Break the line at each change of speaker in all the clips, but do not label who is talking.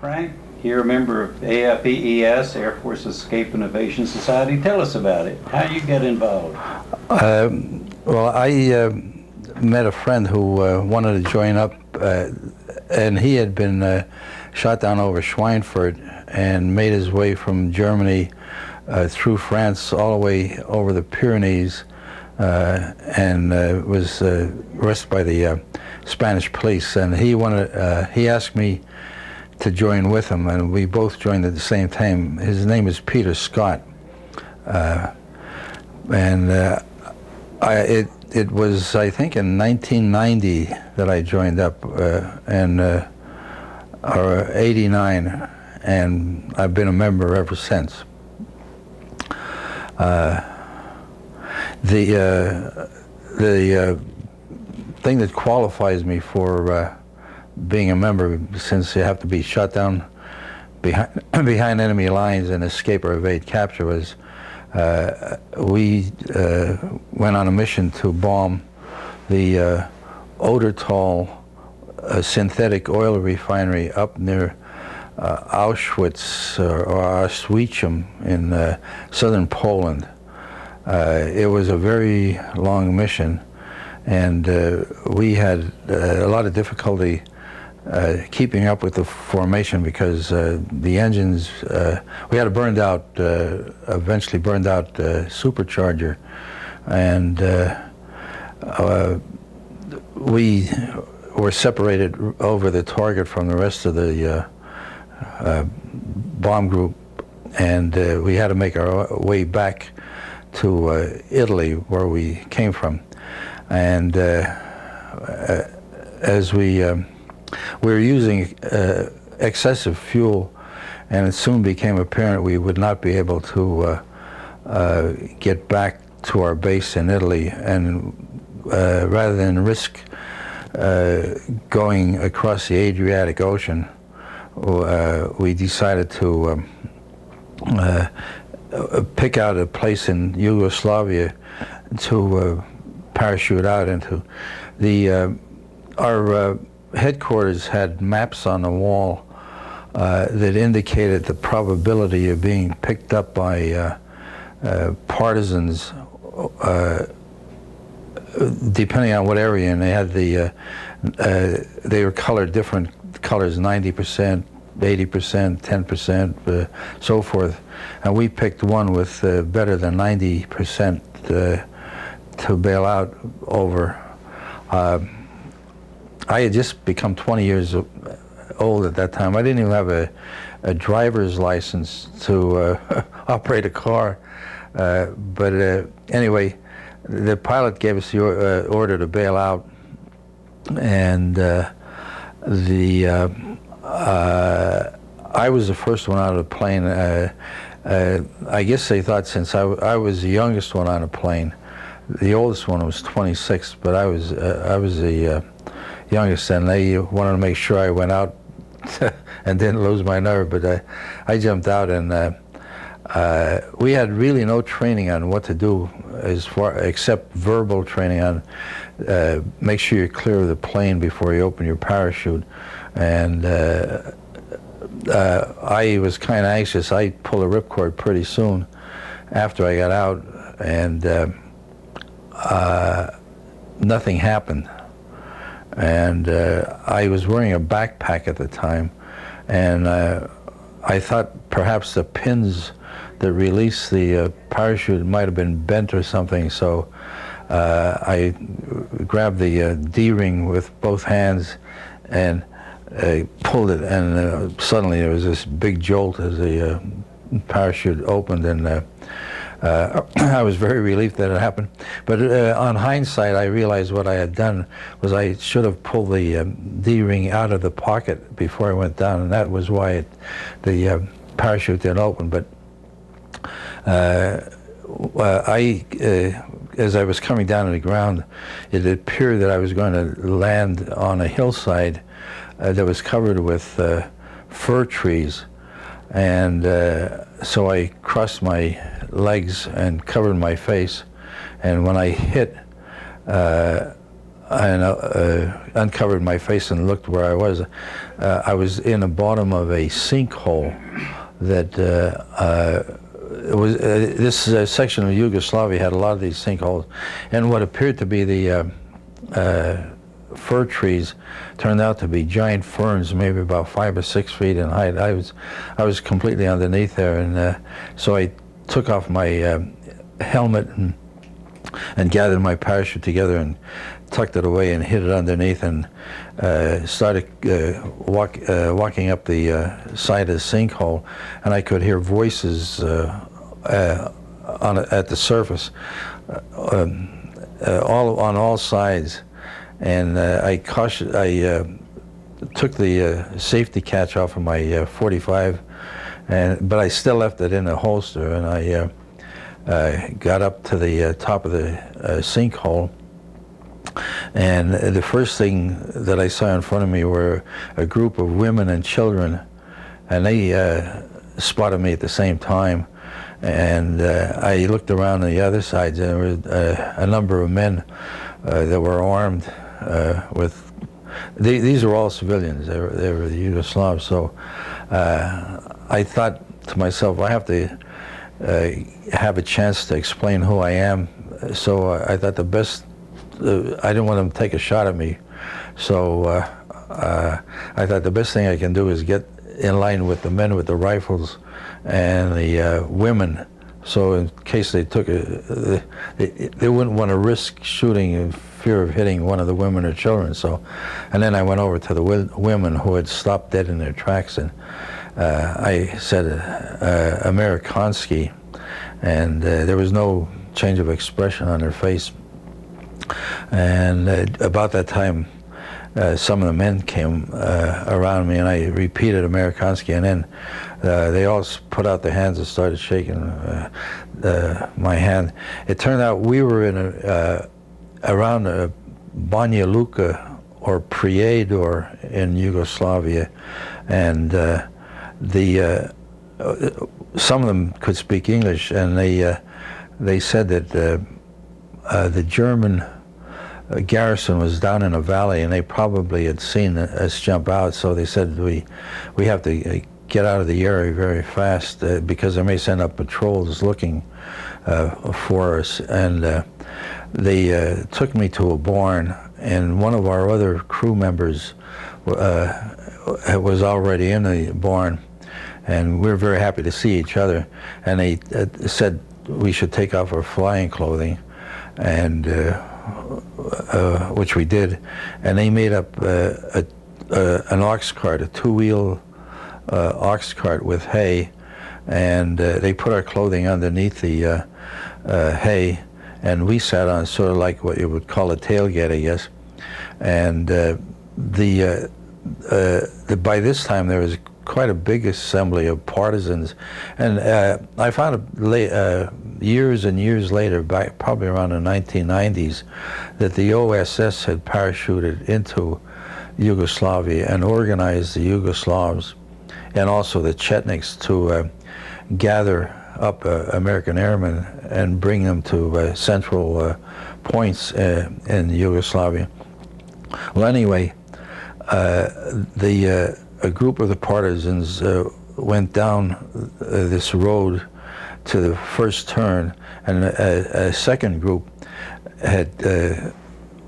Frank, you're a member of AFEES, Air Force Escape and Evasion Society. Tell us about it. How you get involved?
Well, I met a friend who wanted to join up, and he had been shot down over Schweinfurt and made his way from Germany through France all the way over the Pyrenees, and was arrested by the Spanish police. And he asked me to join with him, and we both joined at the same time. His name is Peter Scott, and it was, I think, in 1990 that I joined up, or 89, and I've been a member ever since. The thing that qualifies me for being a member, since you have to be shot down behind enemy lines and escape or evade capture, was we went on a mission to bomb the Odertal synthetic oil refinery up near Auschwitz or Auschwitz in southern Poland. It was a very long mission, and we had a lot of difficulty keeping up with the formation because the engines, we had a eventually burned out supercharger, and we were separated over the target from the rest of the bomb group, and we had to make our way back to Italy, where we came from. And as we were using excessive fuel, and it soon became apparent we would not be able to get back to our base in Italy, and rather than risk going across the Adriatic Ocean, we decided to pick out a place in Yugoslavia to parachute out into. Our headquarters had maps on the wall that indicated the probability of being picked up by partisans, depending on what area, and they had they were colored different colors, 90%, 80%, 10%, so forth. And we picked one with better than 90% to bail out over. I had just become 20 years old at that time. I didn't even have a driver's license to operate a car. But anyway, the pilot gave us the order to bail out, and I was the first one out of the plane. I guess they thought, since I was the youngest one on the plane, the oldest one was 26, but I was the youngest, and they wanted to make sure I went out and didn't lose my nerve. But I jumped out, and we had really no training on what to do, except verbal training on make sure you're clear of the plane before you open your parachute. And I was kind of anxious. I pulled a ripcord pretty soon after I got out, and nothing happened. And I was wearing a backpack at the time, and I thought perhaps the pins that released the parachute might have been bent or something, so I grabbed the D-ring with both hands and pulled it, and suddenly there was this big jolt as the parachute opened, and I was very relieved that it happened. But on hindsight, I realized what I had done was I should have pulled the D-ring out of the pocket before I went down, and that was why the parachute didn't open. But as I was coming down to the ground, it appeared that I was going to land on a hillside that was covered with fir trees, and so I crossed my legs and covered my face, and when I hit, uncovered my face and looked where I was. I was in the bottom of a sinkhole that it was. This section of Yugoslavia had a lot of these sinkholes, and what appeared to be the fir trees turned out to be giant ferns, maybe about 5 or 6 feet in height. I was completely underneath there, and so I took off my helmet and gathered my parachute together and tucked it away and hid it underneath, and started walking up the side of the sinkhole, and I could hear voices at the surface, on all sides, and I took the safety catch off of my 45, but I still left it in the holster, and I got up to the top of the sinkhole, and the first thing that I saw in front of me were a group of women and children, and they spotted me at the same time, and I looked around on the other sides, and there were a number of men that were armed with. These are all civilians. They were the Yugoslavs. So I thought to myself, I have to have a chance to explain who I am. So I thought the best. I didn't want them to take a shot at me. So I thought the best thing I can do is get in line with the men with the rifles and the women. So in case they took they wouldn't want to risk shooting in fear of hitting one of the women or children. So, and then I went over to the women who had stopped dead in their tracks, and I said, Amerikansky, and there was no change of expression on their face. And about that time, some of the men came around me, and I repeated Amerikansky, and then they all put out their hands and started shaking my hand. It turned out we were in around Banja Luka or Prijedor in Yugoslavia, and some of them could speak English, and they said that the German garrison was down in a valley, and they probably had seen us jump out, so they said we have to get out of the area very fast because they may send up patrols looking for us. And they took me to a barn, and one of our other crew members was already in the barn, and we were very happy to see each other, and they said we should take off our flying clothing, and which we did, and they made up an ox cart, a two-wheel ox cart with hay, and they put our clothing underneath the hay, and we sat on sort of like what you would call a tailgate, I guess. And by this time there was quite a big assembly of partisans, and I found years and years later, probably around the 1990s, that the OSS had parachuted into Yugoslavia and organized the Yugoslavs and also the Chetniks to gather up American airmen and bring them to central points in Yugoslavia. Well, anyway, a group of the partisans went down this road to the first turn, and a second group had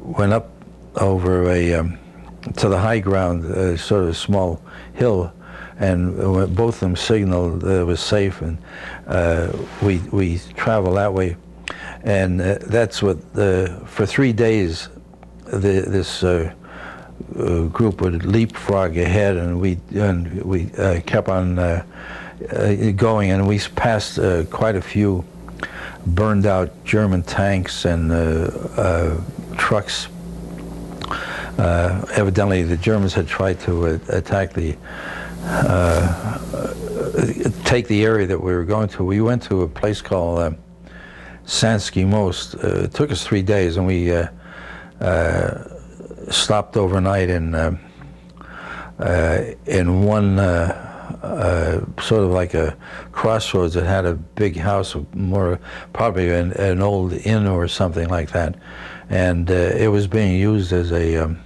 went up over to the high ground, sort of a small hill, and both of them signaled that it was safe, and we traveled that way, and that's what for 3 days this group would leapfrog ahead, and we kept on going, and we passed quite a few burned out German tanks and trucks. Evidently the Germans had tried to attack take the area that we were going to. We went to a place called Sanski Most. It took us 3 days, and we stopped overnight in one sort of like a crossroads that had a big house, more probably an old inn or something like that. and it was being used as a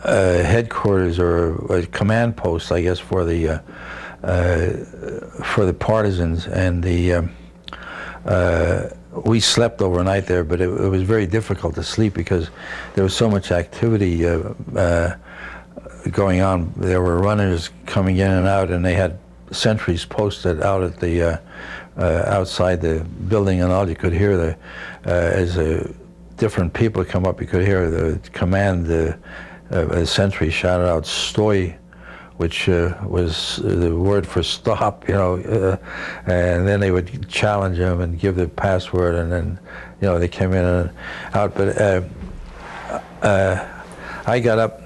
headquarters or a command post, I guess, for the partisans. And we slept overnight there, but it was very difficult to sleep because there was so much activity going on. There were runners coming in and out, and they had sentries posted out at the outside the building, and all you could hear as different people come up, you could hear the command. A sentry shouted out "Stoi," which was the word for stop, and then they would challenge him and give the password, and then, they came in and out. But I got up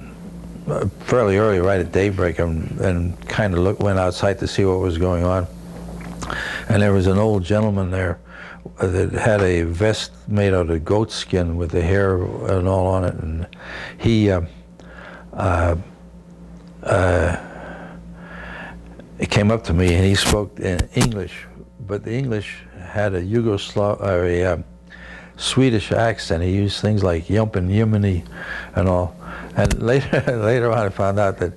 fairly early, right at daybreak, and kind of went outside to see what was going on. And there was an old gentleman there that had a vest made out of goat skin with the hair and all on it, and he came up to me and he spoke in English, but the English had a Swedish accent. He used things like yumpin, yimini, and all. And later on, I found out that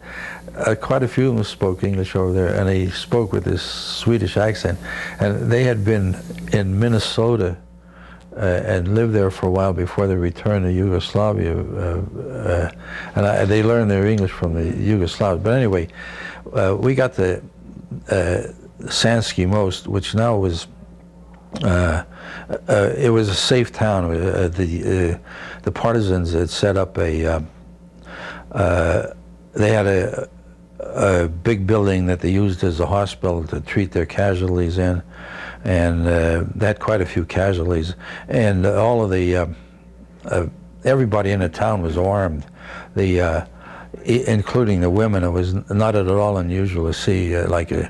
quite a few of them spoke English over there, and he spoke with this Swedish accent. And they had been in Minnesota and lived there for a while before they returned to Yugoslavia, and they learned their English from the Yugoslavs. But anyway, we got to Lashinsky Most, which now was it was a safe town. The partisans had set up they had a big building that they used as a hospital to treat their casualties in, and they had quite a few casualties, and all of the everybody in the town was armed, including the women. It was not at all unusual to see like a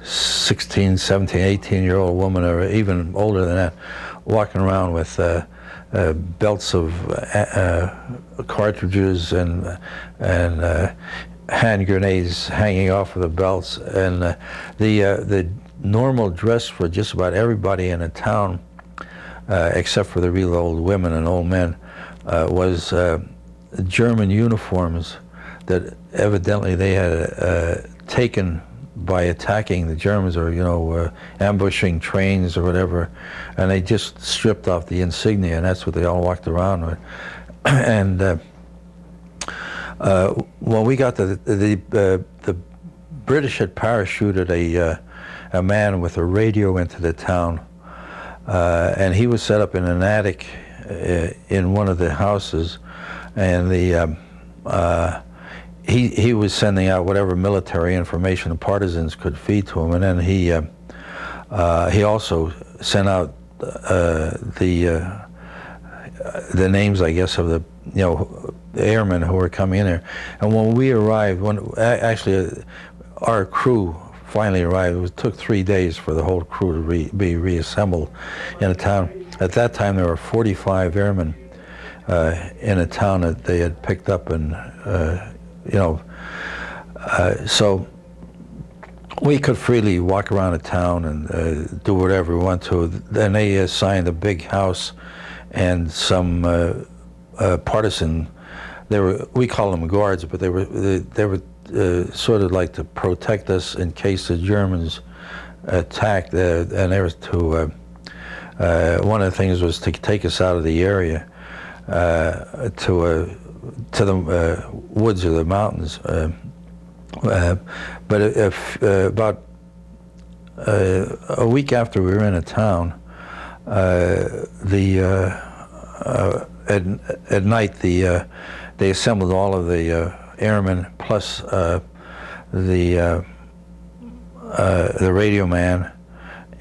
16, 17, 18-year-old woman, or even older than that, walking around with belts of cartridges and hand grenades hanging off of the belts. And the normal dress for just about everybody in the town, except for the real old women and old men, was German uniforms that evidently they had taken by attacking the Germans, or ambushing trains or whatever, and they just stripped off the insignia, and that's what they all walked around with. And when we got to the British had parachuted a man with a radio into the town, and he was set up in an attic in one of the houses, and he was sending out whatever military information the partisans could feed to him, and then he also sent out the names, I guess, of the airmen who were coming in there. And when we arrived, our crew finally arrived, it took 3 days for the whole crew to be reassembled in a town. At that time, there were 45 airmen in a town that they had picked up, and so we could freely walk around the town and do whatever we want to. Then they assigned a big house and some partisan. We call them guards, but they were sort of like to protect us in case the Germans attacked. And there was one of the things was to take us out of the area to the woods or the mountains. But about a week after we were in a town, at night they assembled all of the airmen plus the radio man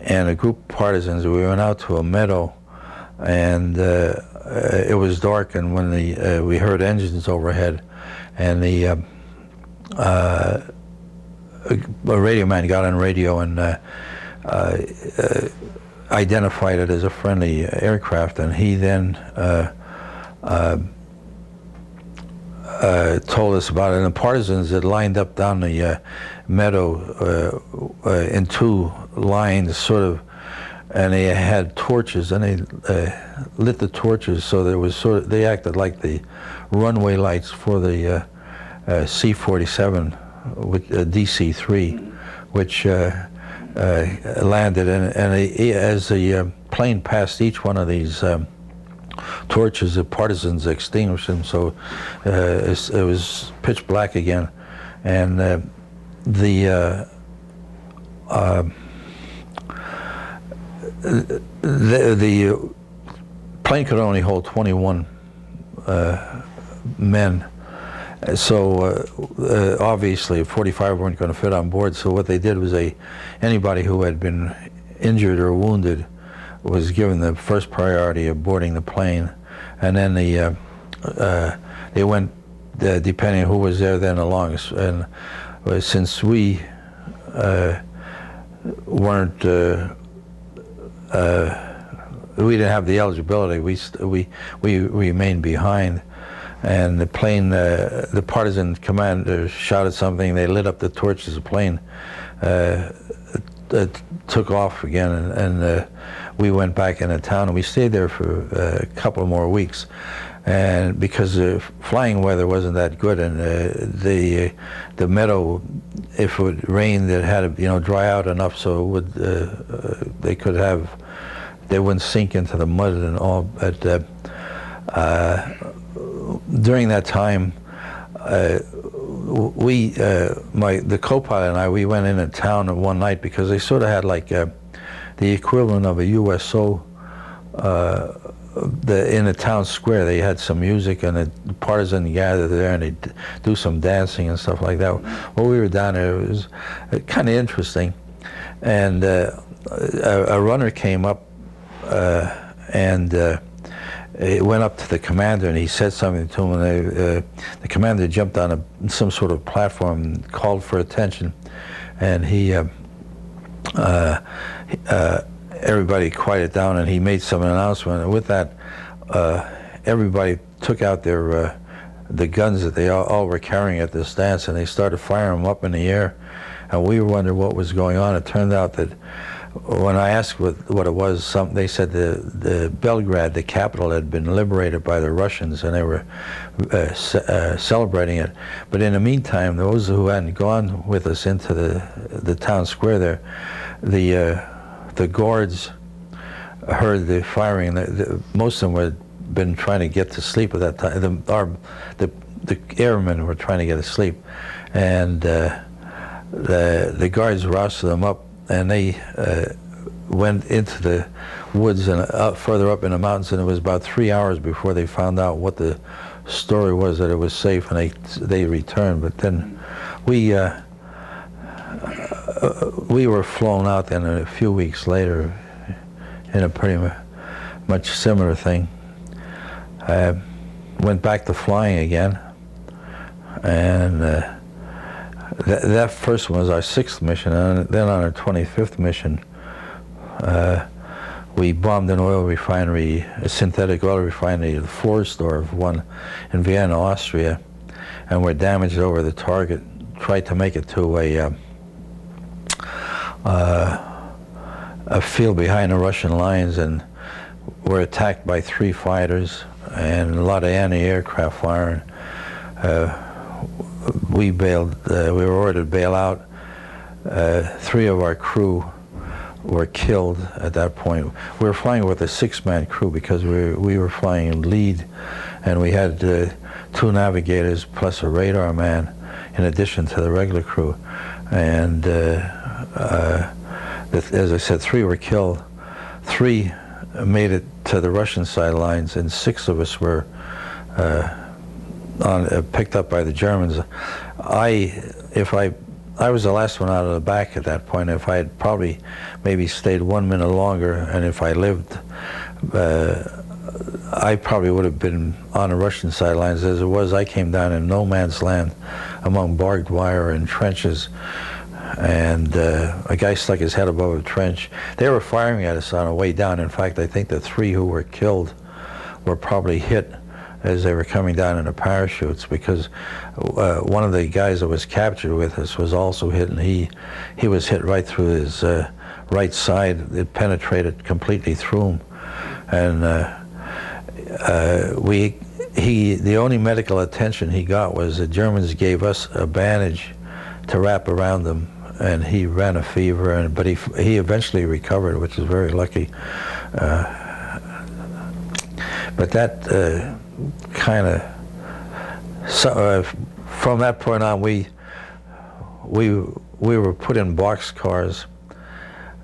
and a group of partisans. We went out to a meadow, and it was dark, and when we heard engines overhead, and the radio man got on radio and identified it as a friendly aircraft, and he then told us about it. And the partisans had lined up down the meadow in two lines, sort of and they had torches, and they lit the torches so there was they acted like the runway lights for the C-47, DC-3, which landed, and as the plane passed each one of these torches, the partisans extinguished them, so it was pitch black again, and the plane could only hold 21 men, so obviously 45 weren't going to fit on board. So what they did was anybody who had been injured or wounded was given the first priority of boarding the plane, and then they went depending on who was there then along. And since we weren't we didn't have the eligibility, we remained behind, and the plane, the partisan commander shouted something, they lit up the torches, the plane took off again, and we went back into town, and we stayed there for a couple more weeks, and because the flying weather wasn't that good, and the meadow, if it would rain, it had to dry out enough so it would they wouldn't sink into the mud and all. But during that time, the co-pilot and I, we went into town one night because they sort of had like the equivalent of a USO in the town square. They had some music, and the partisans gathered there, and they'd do some dancing and stuff like that. While we were down there, it was kind of interesting, and a runner came up, and it went up to the commander, and he said something to him, and the commander jumped on some sort of platform and called for attention, and everybody quieted down, and he made some announcement, and with that everybody took out their the guns that they all were carrying at this dance, and they started firing them up in the air, and we were wondering what was going on. It turned out that when I asked what it was, they said the Belgrade, the capital, had been liberated by the Russians, and they were celebrating it. But in the meantime, those who hadn't gone with us into the town square there, the guards heard the firing. Most of them had been trying to get to sleep at that time. The airmen were trying to get to sleep, and the guards rousted them up, and they went into the woods and further up in the mountains, and it was about 3 hours before they found out what the story was, that it was safe, and they returned. But then we were flown out then a few weeks later in a pretty much similar thing. I went back to flying again, and that first one was our 6th mission, and then on our 25th mission, we bombed an oil refinery, a synthetic oil refinery, the floor store of one in Vienna, Austria, and were damaged over the target. Tried to make it to a field behind the Russian lines, and were attacked by 3 fighters and a lot of anti-aircraft fire. We bailed. We were ordered to bail out. 3 of our crew were killed at that point. We were flying with a 6-man crew because we were flying lead, and we had 2 navigators plus a radar man in addition to the regular crew. And as I said, 3 were killed. 3 made it to the Russian sidelines, and 6 of us were picked up by the Germans. I was the last one out of the back at that point. If I had probably maybe stayed 1 minute longer, and if I lived, I probably would have been on the Russian sidelines. As it was, I came down in no man's land among barbed wire and trenches, and a guy stuck his head above a trench. They were firing at us on the way down. In fact, I think the 3 who were killed were probably hit as they were coming down in the parachutes, because one of the guys that was captured with us was also hit, and he was hit right through his right side. It penetrated completely through him, and the only medical attention he got was the Germans gave us a bandage to wrap around him, and he ran a fever, but he eventually recovered, which is very lucky. But that kind of, from that point on, we were put in boxcars,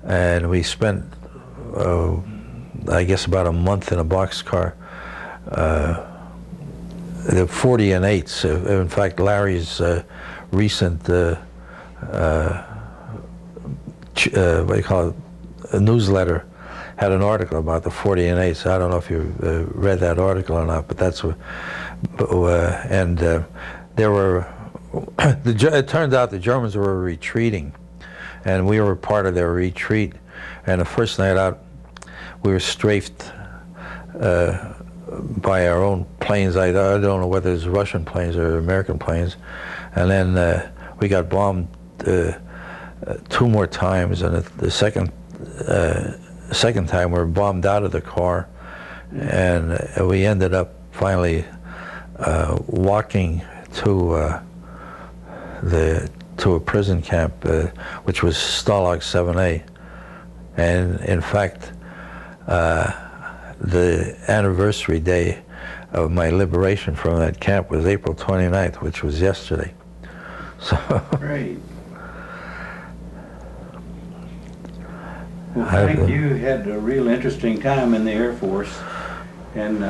and we spent, I guess, about a month in a boxcar. The 40 and 8s. In fact, Larry's recent what do you call it, a newsletter had an article about the 40 and 8s. I don't know if you read that article or not, but that's what. There were. It turned out the Germans were retreating, and we were part of their retreat. And the first night out, we were strafed by our own planes. I don't know whether it was Russian planes or American planes. And then we got bombed 2 more times, and the second time we were bombed out of the car, and we ended up finally walking to a prison camp, which was Stalag 7A. And in fact, the anniversary day of my liberation from that camp was April 29th, which was yesterday. So.
Great. Well, Frank, you had a real interesting time in the Air Force, and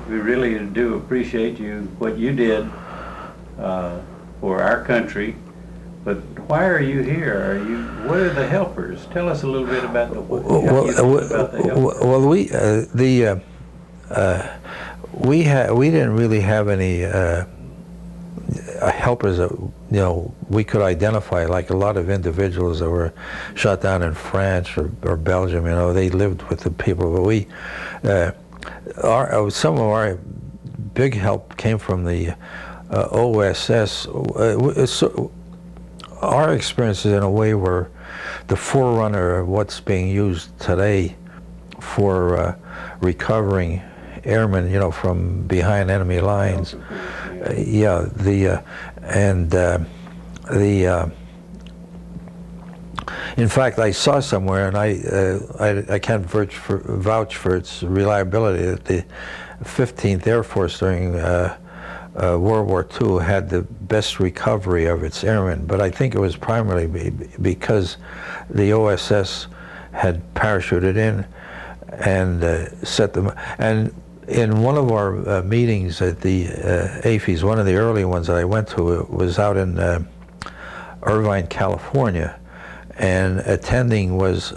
we really do appreciate what you did for our country. But why are you here? What are the helpers? Tell us a little bit about the helpers.
Well, we didn't really have any helpers that we could identify, like a lot of individuals that were shot down in France or Belgium. They lived with the people, but some of our big help came from the OSS. Our experiences, in a way, were the forerunner of what's being used today for recovering airmen, from behind enemy lines. In fact, I saw somewhere, and I can't vouch for its reliability, that the 15th Air Force during World War II had the best recovery of its airmen, but I think it was primarily because the OSS had parachuted in and set them. And in one of our meetings at the AFES, one of the early ones that I went to, was out in Irvine, California, and attending was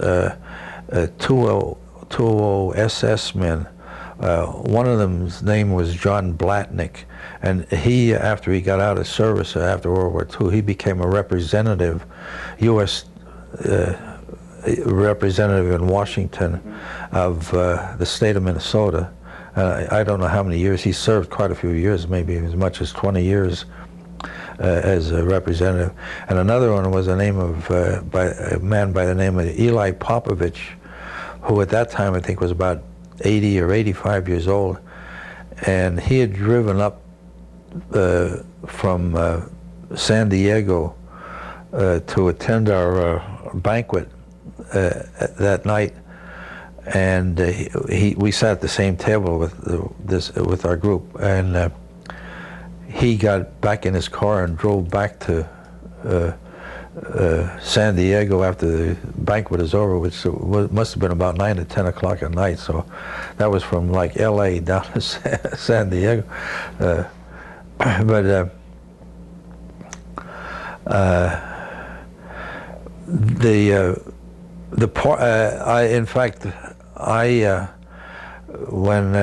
200 SS men. One of them's name was John Blatnick, and he, after he got out of service after World War II, he became a representative, U.S. Representative in Washington of the state of Minnesota. I don't know how many years. He served quite a few years, maybe as much as 20 years as a representative. And another one was a man by the name of Eli Popovich, who at that time I think was about 80 or 85 years old, and he had driven up from San Diego to attend our banquet that night, and we sat at the same table with our group, and he got back in his car and drove back to San Diego after the banquet is over, which must have been about 9 to 10 o'clock at night. So that was from like L.A. down to San Diego. In fact, when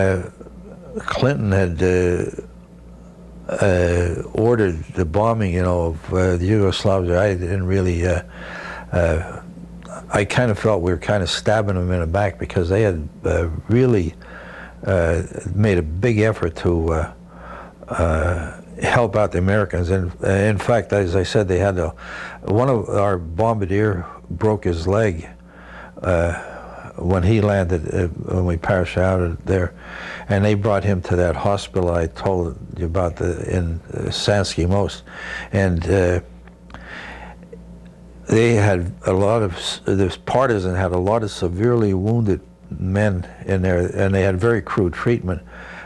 Clinton had ordered the bombing, of the Yugoslavia, I didn't really. I kind of felt we were kind of stabbing them in the back, because they had really made a big effort to help out the Americans. And in fact, as I said, they had one of our bombardier broke his leg when he landed, when we parachuted there, and they brought him to that hospital I told you about in Lashinsky most, and they had a lot of, this partisan had a lot of severely wounded men in there, and they had very crude treatment,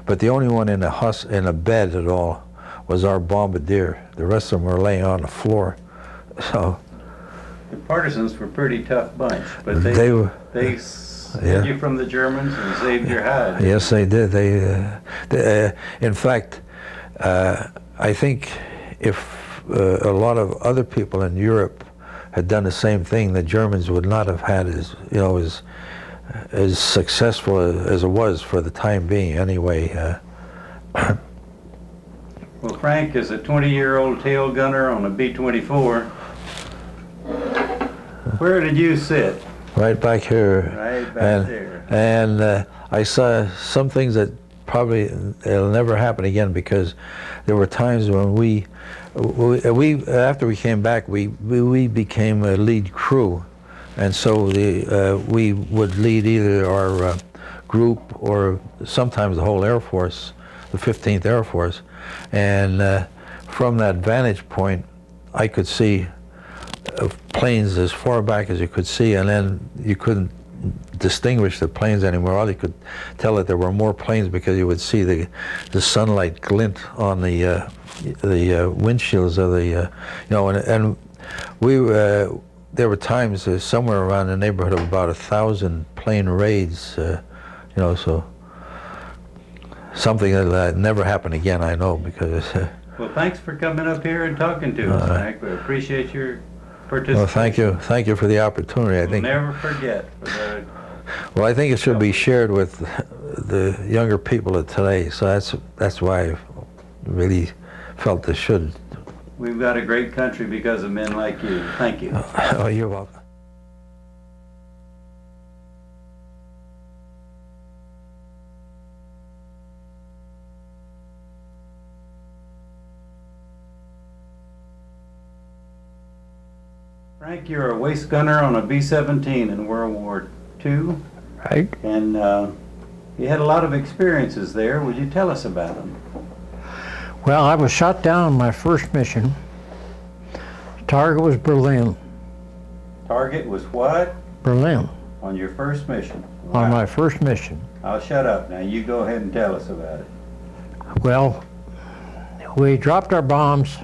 but the only one in a bed at all was our bombardier. The rest of them were laying on the floor. So
the partisans were a pretty tough bunch, but they saved you from the Germans and saved your hide.
Yes, they did. In fact, I think if a lot of other people in Europe had done the same thing, the Germans would not have had as successful as it was for the time being. Anyway.
Well, Frank is a 20-year-old tail gunner on a B-24. Where did you sit?
Right back here.
Right back there.
And I saw some things that probably it'll never happen again, because there were times when we after we came back, we became a lead crew, and so we would lead either our group or sometimes the whole Air Force, the 15th Air Force, and from that vantage point, I could see planes as far back as you could see, and then you couldn't distinguish the planes anymore. All you could tell that there were more planes because you would see the sunlight glint on the windshields of the and we there were times somewhere around the neighborhood of about 1,000 plane raids, so something that never happened again, I know, because
well, thanks for coming up here and talking to us, Frank. We appreciate your participation.
Well, thank you for the opportunity. I think
never forget.
Well, I think it should be shared with the younger people of today, so that's why I really felt this should.
We've got a great country because of men like you. Thank you.
Oh, you're welcome.
Frank, you're a waist gunner on a B-17 in World War II.
Right.
And you had a lot of experiences there. Would you tell us about them?
Well, I was shot down on my first mission. Target was Berlin.
Target was what?
Berlin.
On your first mission? Wow.
On my first mission.
I'll shut up now. You go ahead and tell us about it.
Well, we dropped our bombs,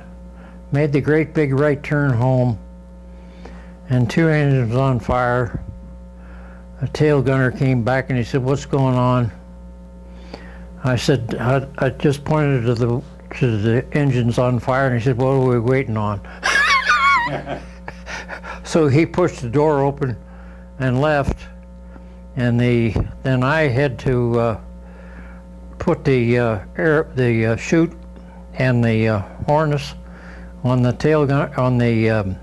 made the great big right turn home, and 2 engines on fire. A tail gunner came back and he said, "What's going on?" I said, I just pointed to the engines on fire, and he said, "What are we waiting on?" So he pushed the door open and left, and then I had to put the chute and the harness on the tail gun, on the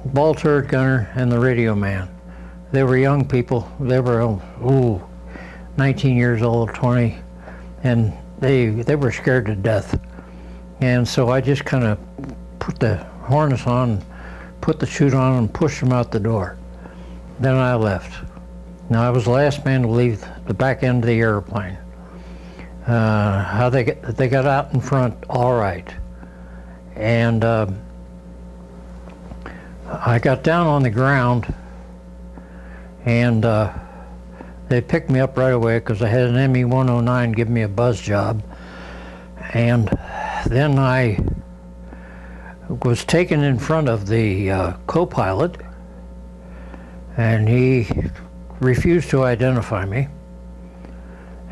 ball turret gunner and the radio man. They were young people. They were 19 years old, 20, and they were scared to death. And so I just kind of put the harness on, put the chute on, and pushed them out the door. Then I left. Now I was the last man to leave the back end of the airplane. How they got out in front, all right. And I got down on the ground, and they picked me up right away because I had an ME-109 give me a buzz job. And then I was taken in front of the co-pilot, and he refused to identify me.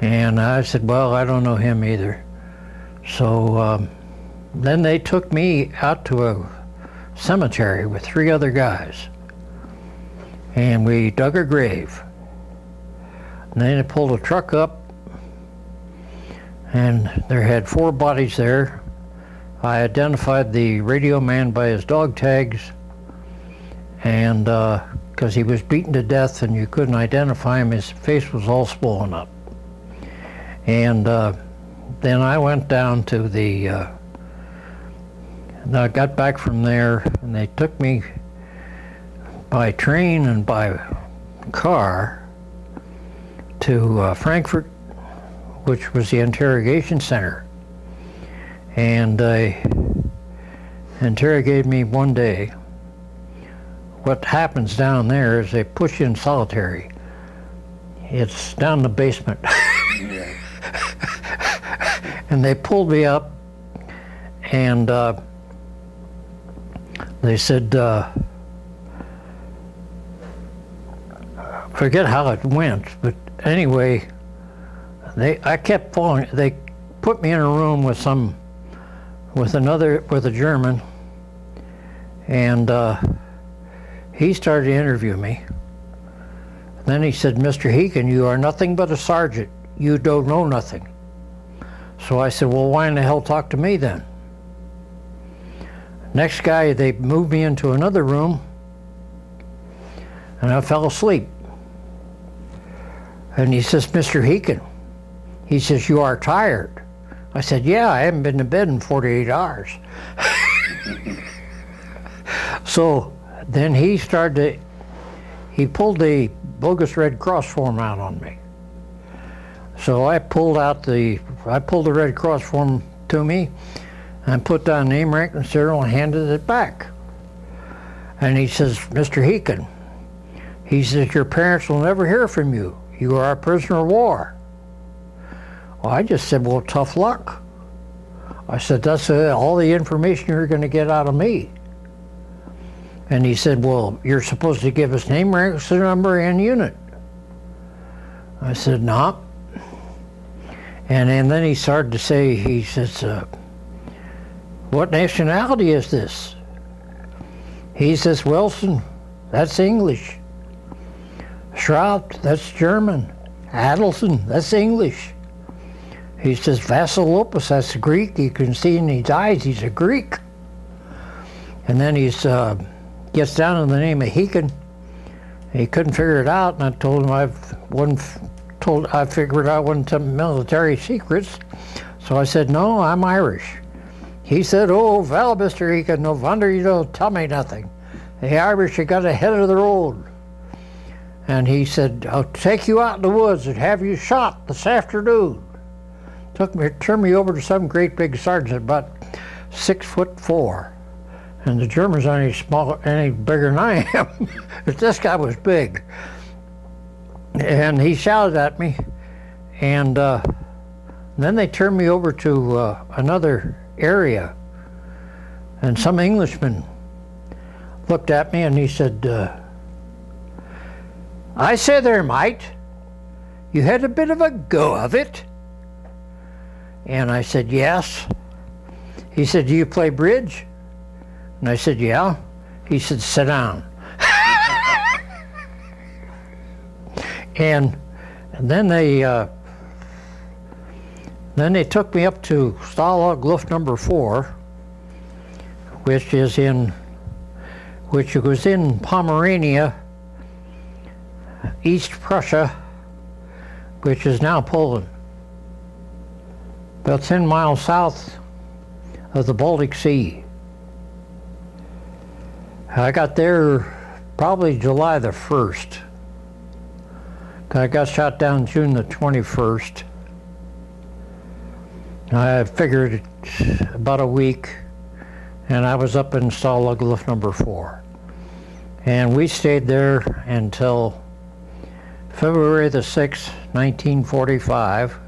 And I said, "Well, I don't know him either." So then they took me out to a cemetery with 3 other guys, and we dug a grave. And then they pulled a truck up, and there had 4 bodies there. I identified the radio man by his dog tags, and because he was beaten to death and you couldn't identify him, his face was all swollen up. And then I went down to I got back from there, and they took me by train and by car to Frankfurt, which was the interrogation center. And they interrogated me one day. What happens down there is they push you in solitary. It's down in the basement. And they pulled me up, and they said, forget how it went, but anyway, I kept falling. They put me in a room with a German, and he started to interview me. Then he said, "Mr. Heekin, you are nothing but a sergeant. You don't know nothing." So I said, "Well, why in the hell talk to me then?" Next guy, they moved me into another room, and I fell asleep. And he says, "Mr. Heekin," he says, "you are tired." I said, "Yeah, I haven't been to bed in 48 hours. So then he pulled the bogus Red Cross form out on me. So I pulled the Red Cross form to me and put down name, rank, and serial and handed it back. And he says, "Mr. Heekin," he says, "your parents will never hear from you. You are a prisoner of war." Well, I just said, "Well, tough luck." I said, "That's all the information you're going to get out of me." And he said, "Well, you're supposed to give us name, rank, serial number, and unit." I said, "No." And then he started to say, he says, "What nationality is this?" He says, "Wilson, that's English. Schraub, that's German. Adelson, that's English." He says, "Vasilopoulos, that's Greek. You can see in his eyes, he's a Greek." And then he gets down to the name of Heekin. He couldn't figure it out, and I told him I figured out one of the military secrets. So I said, "No, I'm Irish." He said, "Oh, well, Mr. Heekin, no wonder you don't tell me nothing. The Irish have got ahead of the road." And he said, "I'll take you out in the woods and have you shot this afternoon." Turned me over to some great big sergeant, about 6'4", and the Germans aren't any bigger than I am. But this guy was big, and he shouted at me, and then they turned me over to another area, and some Englishman looked at me and he said, "I say there, mate, you had a bit of a go of it." And I said, "Yes." He said, "Do you play bridge?" And I said, "Yeah." He said, "Sit down." and then they took me up to Stalag Luft number 4, which was in Pomerania, East Prussia, which is now Poland, about 10 miles south of the Baltic Sea. I got there probably July the 1st. I got shot down June the 21st. I figured about a week, and I was up in Stalag Luft number 4. And we stayed there until February the 6th, 1945.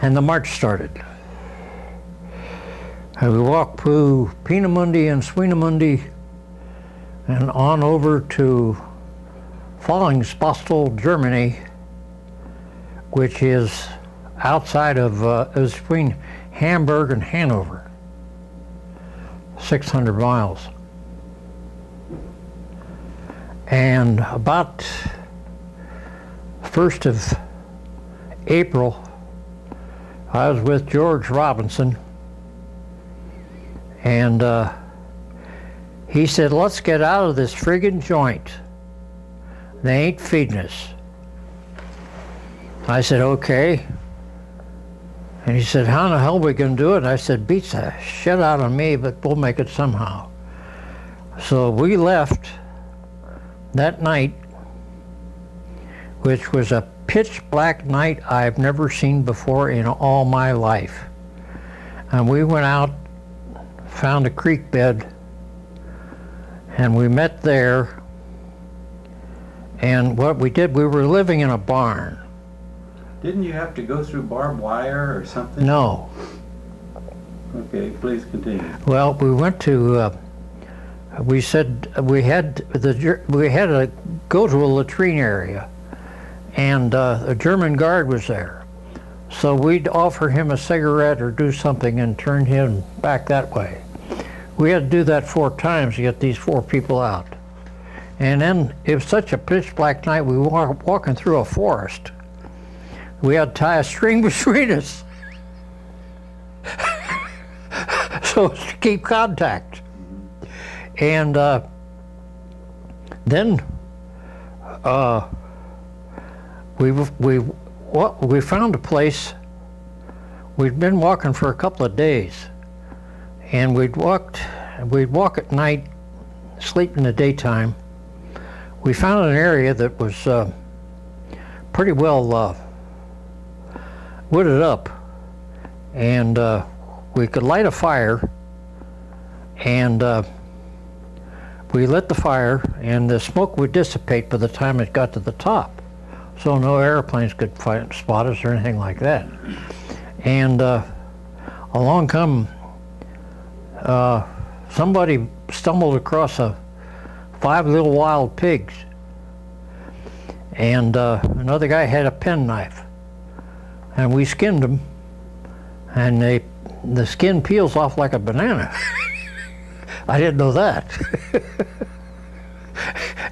And the march started. And we walked through Peenemünde and Swinemunde and on over to Fallingspostel, Germany, which is outside of, it was between Hamburg and Hanover, 600 miles. And about 1st of April, I was with George Robinson, and he said, "Let's get out of this friggin' joint. They ain't feeding us." I said, "Okay." And he said, "How in the hell are we gonna do it?" And I said, "Beats the shit out of me, but we'll make it somehow." So we left that night, which was a pitch black night I've never seen before in all my life. And we went out, found a creek bed, and we met there. And what we did, we were living in a barn.
Didn't you have to go through barbed wire or something?
No.
Okay, please continue.
Well, we went to, we said we had to go to a latrine area, and a German guard was there. So we'd offer him a cigarette or do something and turn him back that way. We had to do that 4 times to get these 4 people out. And then it was such a pitch black night, we were walking through a forest. We had to tie a string between us so as to keep contact. And then we found a place. We'd been walking for a couple of days, and we'd walk at night, sleep in the daytime. We found an area that was pretty well wooded up, and we could light a fire, and we lit the fire, and the smoke would dissipate by the time it got to the top, so no airplanes could spot us or anything like that. And along come somebody stumbled across 5 little wild pigs, and another guy had a penknife, and we skinned them, and the skin peels off like a banana. I didn't know that.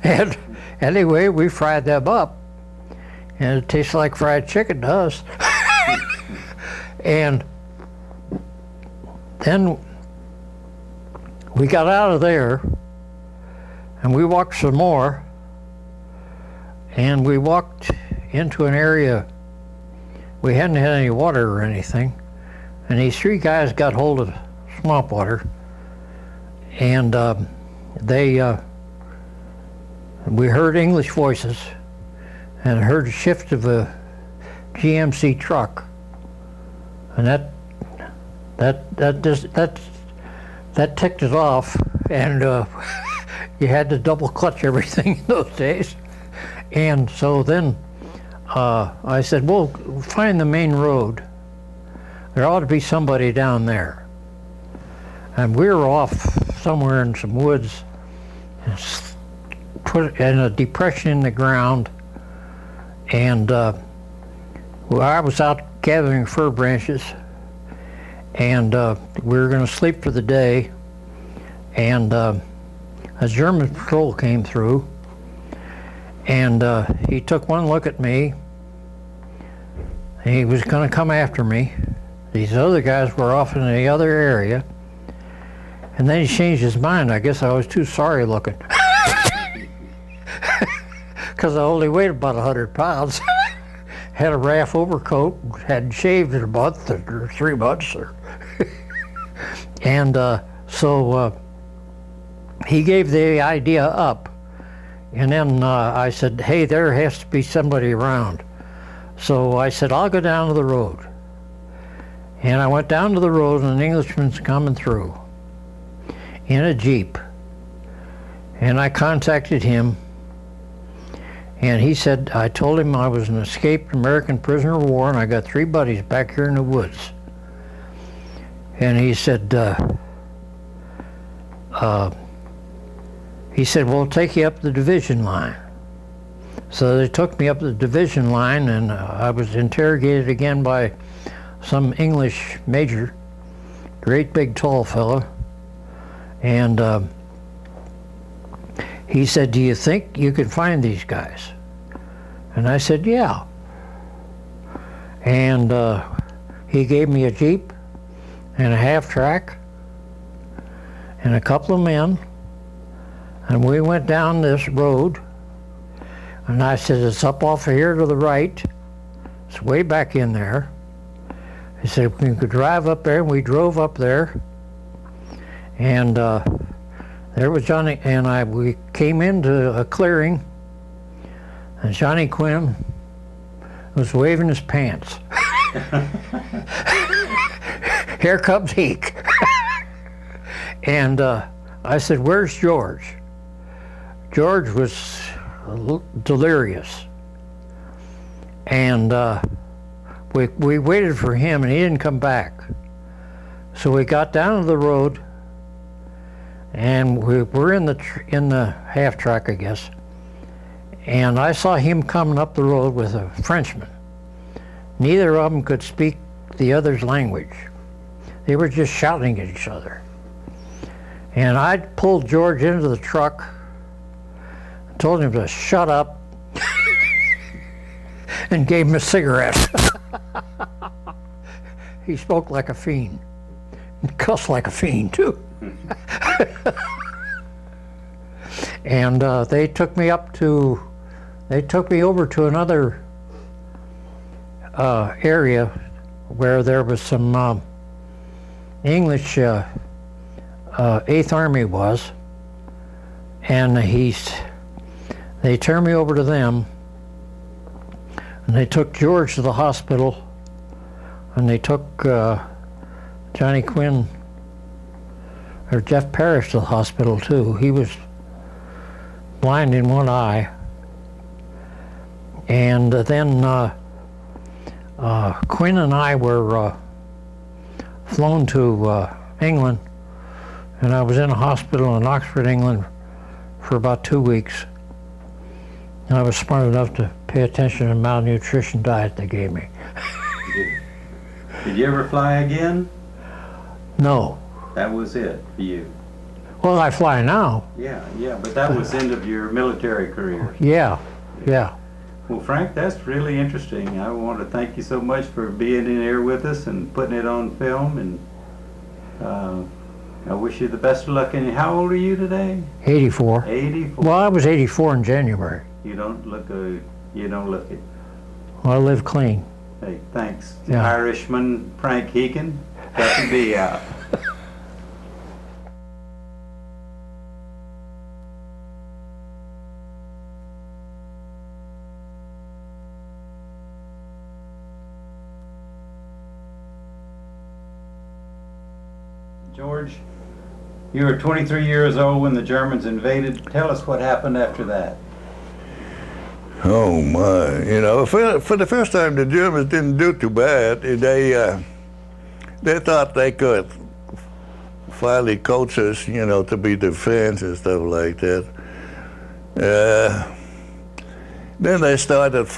And anyway, we fried them up, and it tastes like fried chicken to us. And then we got out of there, and we walked some more, and we walked into an area. We hadn't had any water or anything, and these 3 guys got hold of swamp water, and we heard English voices and heard the shift of a GMC truck, and that ticked it off, and you had to double clutch everything in those days. And so then I said, well, find the main road. There ought to be somebody down there. And we were off somewhere in some woods, and put in a depression in the ground, and I was out gathering fir branches, and we were going to sleep for the day, and a German patrol came through, and he took one look at me, and he was going to come after me. These other guys were off in the other area, and then he changed his mind. I guess I was too sorry looking, because I only weighed about 100 pounds. Had a raff overcoat, hadn't shaved in a month or 3 months. And so he gave the idea up. And then I said, hey, there has to be somebody around. So I said, I'll go down to the road. And I went down to the road, and an Englishman's coming through in a Jeep. And I contacted him. And he said, I told him I was an escaped American prisoner of war, and I got 3 buddies back here in the woods. And he said, we'll take you up the division line. So they took me up the division line, and I was interrogated again by some English major, great big tall fella. And he said, do you think you could find these guys? And I said, yeah. And he gave me a Jeep and a half-track and a couple of men, and we went down this road, and I said, it's up off of here to the right. It's way back in there. He said, we could drive up there, and we drove up there, and there was Johnny, and we came into a clearing, and Johnny Quinn was waving his pants. Here comes Heek. And I said, "Where's George?" George was delirious. And we waited for him, and he didn't come back. So we got down to the road, and we were in the half track, I guess. And I saw him coming up the road with a Frenchman. Neither of them could speak the other's language. They were just shouting at each other. And I pulled George into the truck, told him to shut up, and gave him a cigarette. He spoke like a fiend, and cussed like a fiend too. And they took me over to another area where there was some English 8th Army was, and they turned me over to them, and they took George to the hospital, and they took Johnny Quinn, or Jeff Parrish, to the hospital too. He was blind in one eye. And then Quinn and I were flown to England, and I was in a hospital in Oxford, England for about 2 weeks. And I was smart enough to pay attention to the malnutrition diet they gave me.
Did you ever fly again?
No.
That was it for you?
Well, I fly now.
Yeah, but that was the end of your military career.
Yeah.
Well, Frank, that's really interesting. I want to thank you so much for being in here with us and putting it on film, and I wish you the best of luck. And how old are you today?
84.
84.
Well, I was 84 in January.
You don't look it.
Well, I live clean.
Hey, thanks.
Yeah.
Irishman Frank Heekin, WWII out. George, you were 23 years old when the Germans invaded. Tell us what happened after that.
Oh my, for the first time the Germans didn't do too bad. They thought they could finally coach us, to be defense and stuff like that. Then they started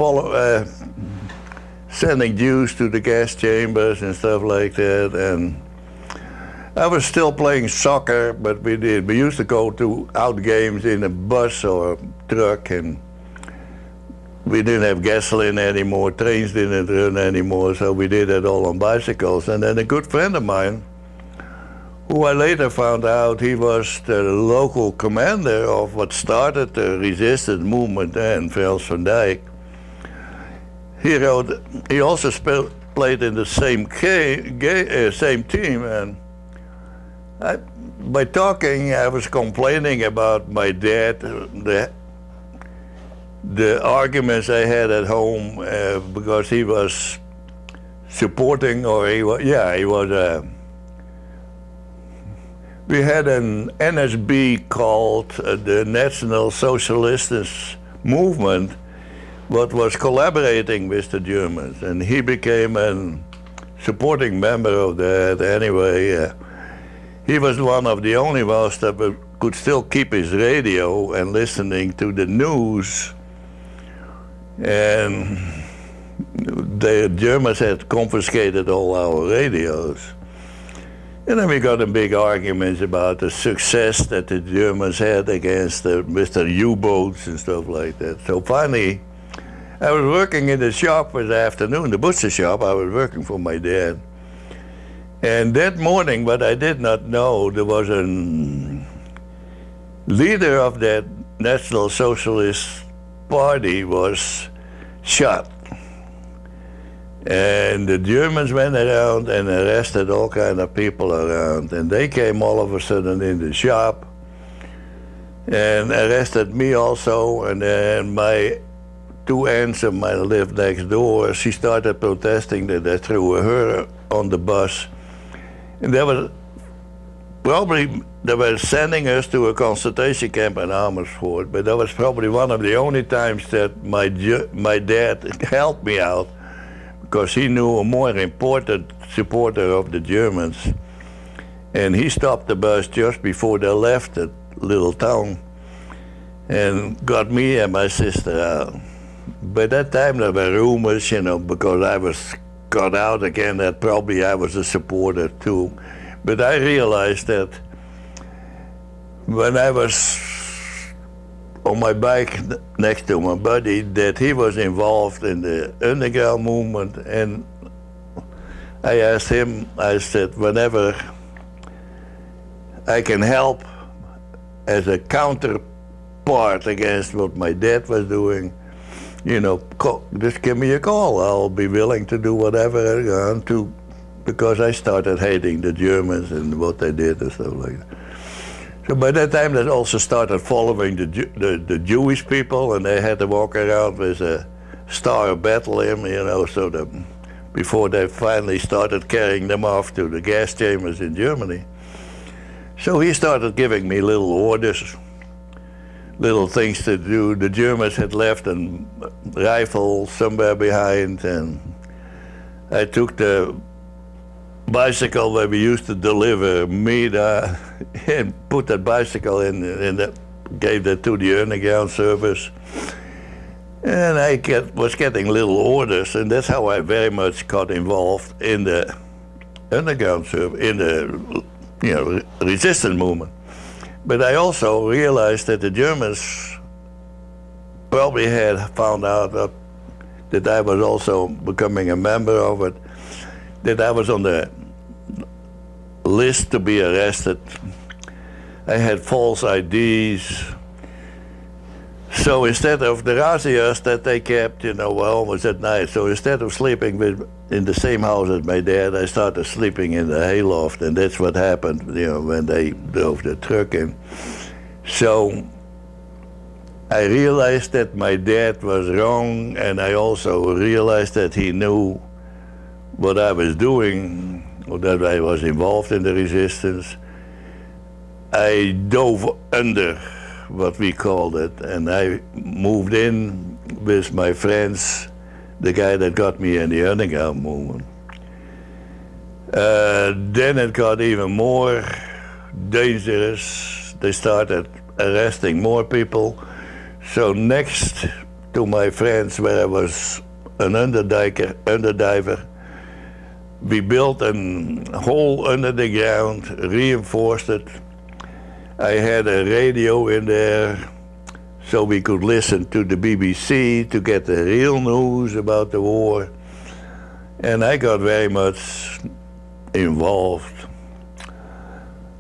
sending Jews to the gas chambers and stuff like that, and I was still playing soccer, but we used to go to out games in a bus or a truck, and we didn't have gasoline anymore, trains didn't run anymore, so we did it all on bicycles. And then a good friend of mine, who I later found out he was the local commander of what started the resistance movement then, Vels van Dijk. He also played in the same team, and by talking, I was complaining about my dad, the arguments I had at home, because he was supporting, we had an NSB called the National Socialist Movement, what was collaborating with the Germans, and he became a supporting member of that anyway. He was one of the only ones that could still keep his radio and listening to the news. And the Germans had confiscated all our radios. And then we got in big arguments about the success that the Germans had against with the U-boats and stuff like that. So finally, I was working in the shop for the afternoon, the butcher shop. I was working for my dad. And that morning, what I did not know, there was a leader of that National Socialist Party was shot. And the Germans went around and arrested all kind of people around. And they came all of a sudden in the shop and arrested me also. And then my two aunts of mine lived next door. She started protesting that they threw her on the bus. And they were sending us to a concentration camp in Amersfoort, but that was probably one of the only times that my dad helped me out, because he knew a more important supporter of the Germans. And he stopped the bus just before they left that little town and got me and my sister out. By that time there were rumors, because I was got out again, that probably I was a supporter too. But I realized that when I was on my bike next to my buddy, that he was involved in the underground movement. And I asked him, I said, whenever I can help as a counterpart against what my dad was doing, just give me a call. I'll be willing to do whatever I can to, because I started hating the Germans and what they did and stuff like that. So by that time, they also started following the Jewish people, and they had to walk around with a Star of Bethlehem, so that before they finally started carrying them off to the gas chambers in Germany. So he started giving me little orders, little things to do. The Germans had left a rifle somewhere behind, and I took the bicycle where we used to deliver meat and put that bicycle in and gave that to the underground service. And I was getting little orders, and that's how I very much got involved in the underground service, in the resistance movement. But I also realized that the Germans probably had found out that I was also becoming a member of it, that I was on the list to be arrested. I had false IDs. So instead of the razzias that they kept, almost at night, so instead of sleeping in the same house as my dad, I started sleeping in the hayloft, and that's what happened, when they drove the truck in. So I realized that my dad was wrong, and I also realized that he knew what I was doing, or that I was involved in the resistance. I dove under, what we called it, and I moved in with my friends, the guy that got me in the underground movement. Then it got even more dangerous. They started arresting more people. So next to my friends, where I was an underdiver, we built a hole under the ground, reinforced it. I had a radio in there so we could listen to the BBC to get the real news about the war. And I got very much involved.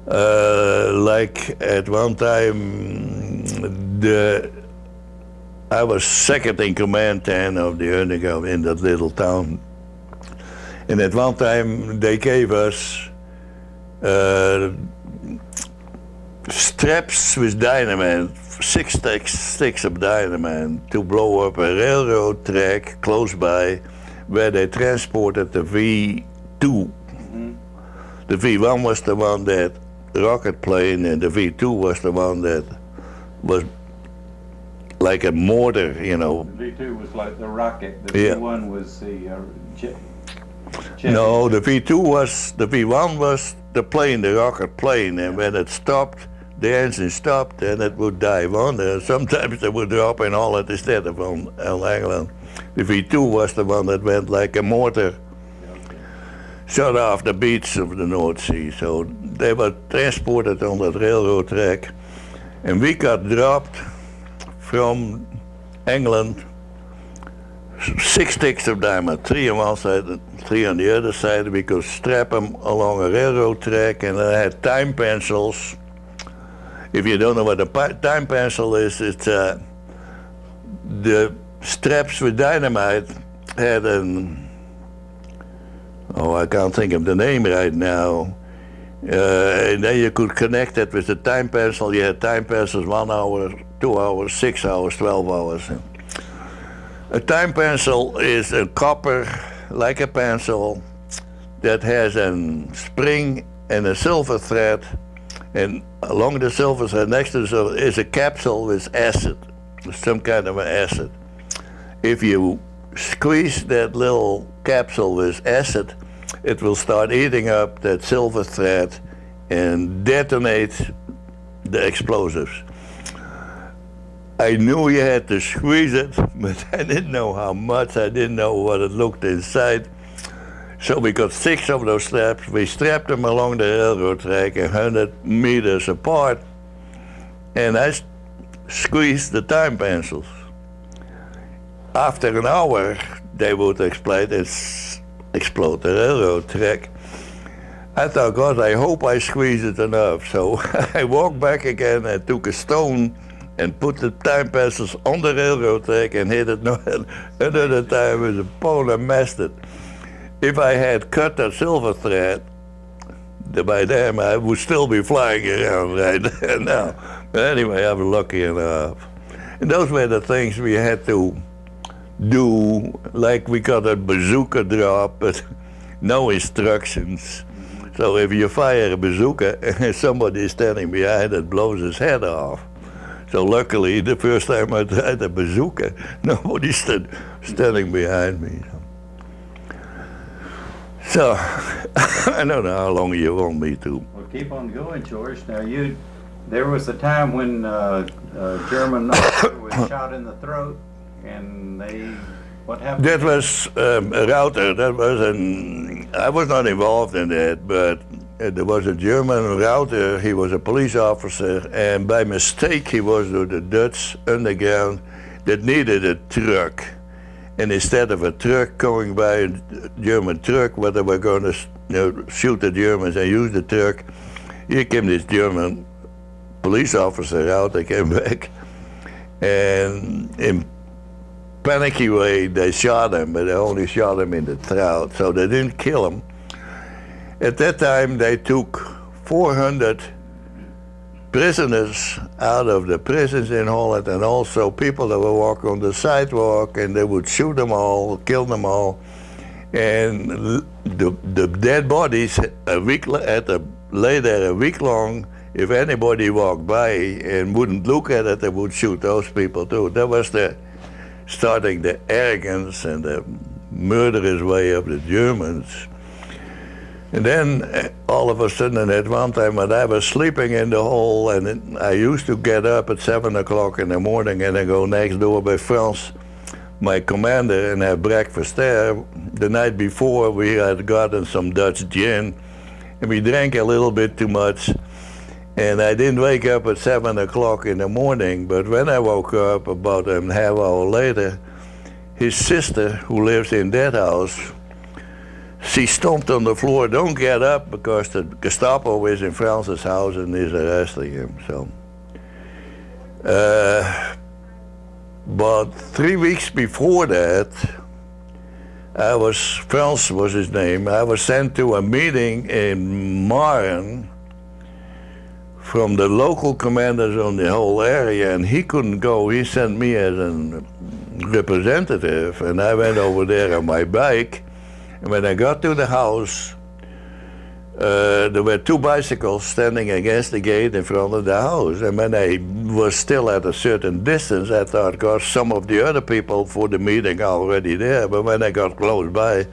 Like at one time, I was second in command then of the underground in that little town. And at one time they gave us straps with dynamite, 6 sticks of dynamite to blow up a railroad track close by where they transported the V2. Mm-hmm. The V1 was the one that rocket plane, and the V2 was the one that was like a mortar,
The V2 was like the rocket. The V1 was the jet.
No, the V1 was the plane, the rocket plane, and when it stopped, the engine stopped, and it would dive on there. Sometimes they would drop in Holland instead of on England. The V2 was the one that went like a mortar, shot off the beach of the North Sea. So they were transported on that railroad track, and we got dropped from England, 6 sticks of dynamite, 3 on one side and 3 on the other side. We could strap them along a railroad track, and I had time pencils. If you don't know what a time pencil is, it's the straps with dynamite had I can't think of the name right now, And then you could connect it with the time pencil. You had time pencils 1 hour, 2 hours, 6 hours, 12 hours. A time pencil is a copper, like a pencil, that has a spring and a silver thread, and along the silver thread next to the silver is a capsule with acid, some kind of an acid. If you squeeze that little capsule with acid, it will start eating up that silver thread and detonate the explosives. I knew you had to squeeze it, but I didn't know how much. I didn't know what it looked inside. So we got 6 of those straps. We strapped them along the railroad track 100 meters apart, and I squeezed the time pencils. After an hour, they would explode the railroad track. I thought, God, I hope I squeezed it enough. So I walked back again and took a stone and put the time pencils on the railroad track and hit it another time with a pole and messed it. If I had cut that silver thread, by then I would still be flying around right now. But anyway, I was lucky enough. And those were the things we had to do, like we got a bazooka drop, but no instructions. So if you fire a bazooka and somebody is standing behind, it blows his head off. So luckily, the first time I tried a bazooka, nobody stood standing behind me. So I don't know how long you want me to.
Well, keep on going, George. Now there was a time when a German officer was shot in the throat, and what happened?
That was a router. I was not involved in that, but there was a German router. He was a police officer, and by mistake he was to the Dutch underground that needed a truck. And instead of a truck going by, a German truck, where they were going to shoot the Germans and use the truck, here came this German police officer out. They came back, and in panicky way, they shot him, but they only shot him in the throat, so they didn't kill him. At that time, they took 400 prisoners out of the prisons in Holland, and also people that would walk on the sidewalk, and they would shoot them all, kill them all, and the dead bodies had to lay there a week long. If anybody walked by and wouldn't look at it, they would shoot those people too. That was starting the arrogance and the murderous way of the Germans. And then all of a sudden at one time when I was sleeping in the hole, and I used to get up at 7 o'clock in the morning and then go next door by France, my commander, and have breakfast there. The night before we had gotten some Dutch gin, and we drank a little bit too much. And I didn't wake up at 7 o'clock in the morning, but when I woke up about a half hour later, his sister, who lives in that house, she stomped on the floor, "Don't get up," because the Gestapo is in France's house and is arresting him. So, about 3 weeks before that, France was his name, I was sent to a meeting in Maren from the local commanders on the whole area, and he couldn't go. He sent me as a representative, and I went over there on my bike. And when I got to the house, there were 2 bicycles standing against the gate in front of the house. And when I was still at a certain distance, I thought, gosh, some of the other people for the meeting are already there. But when I got close by,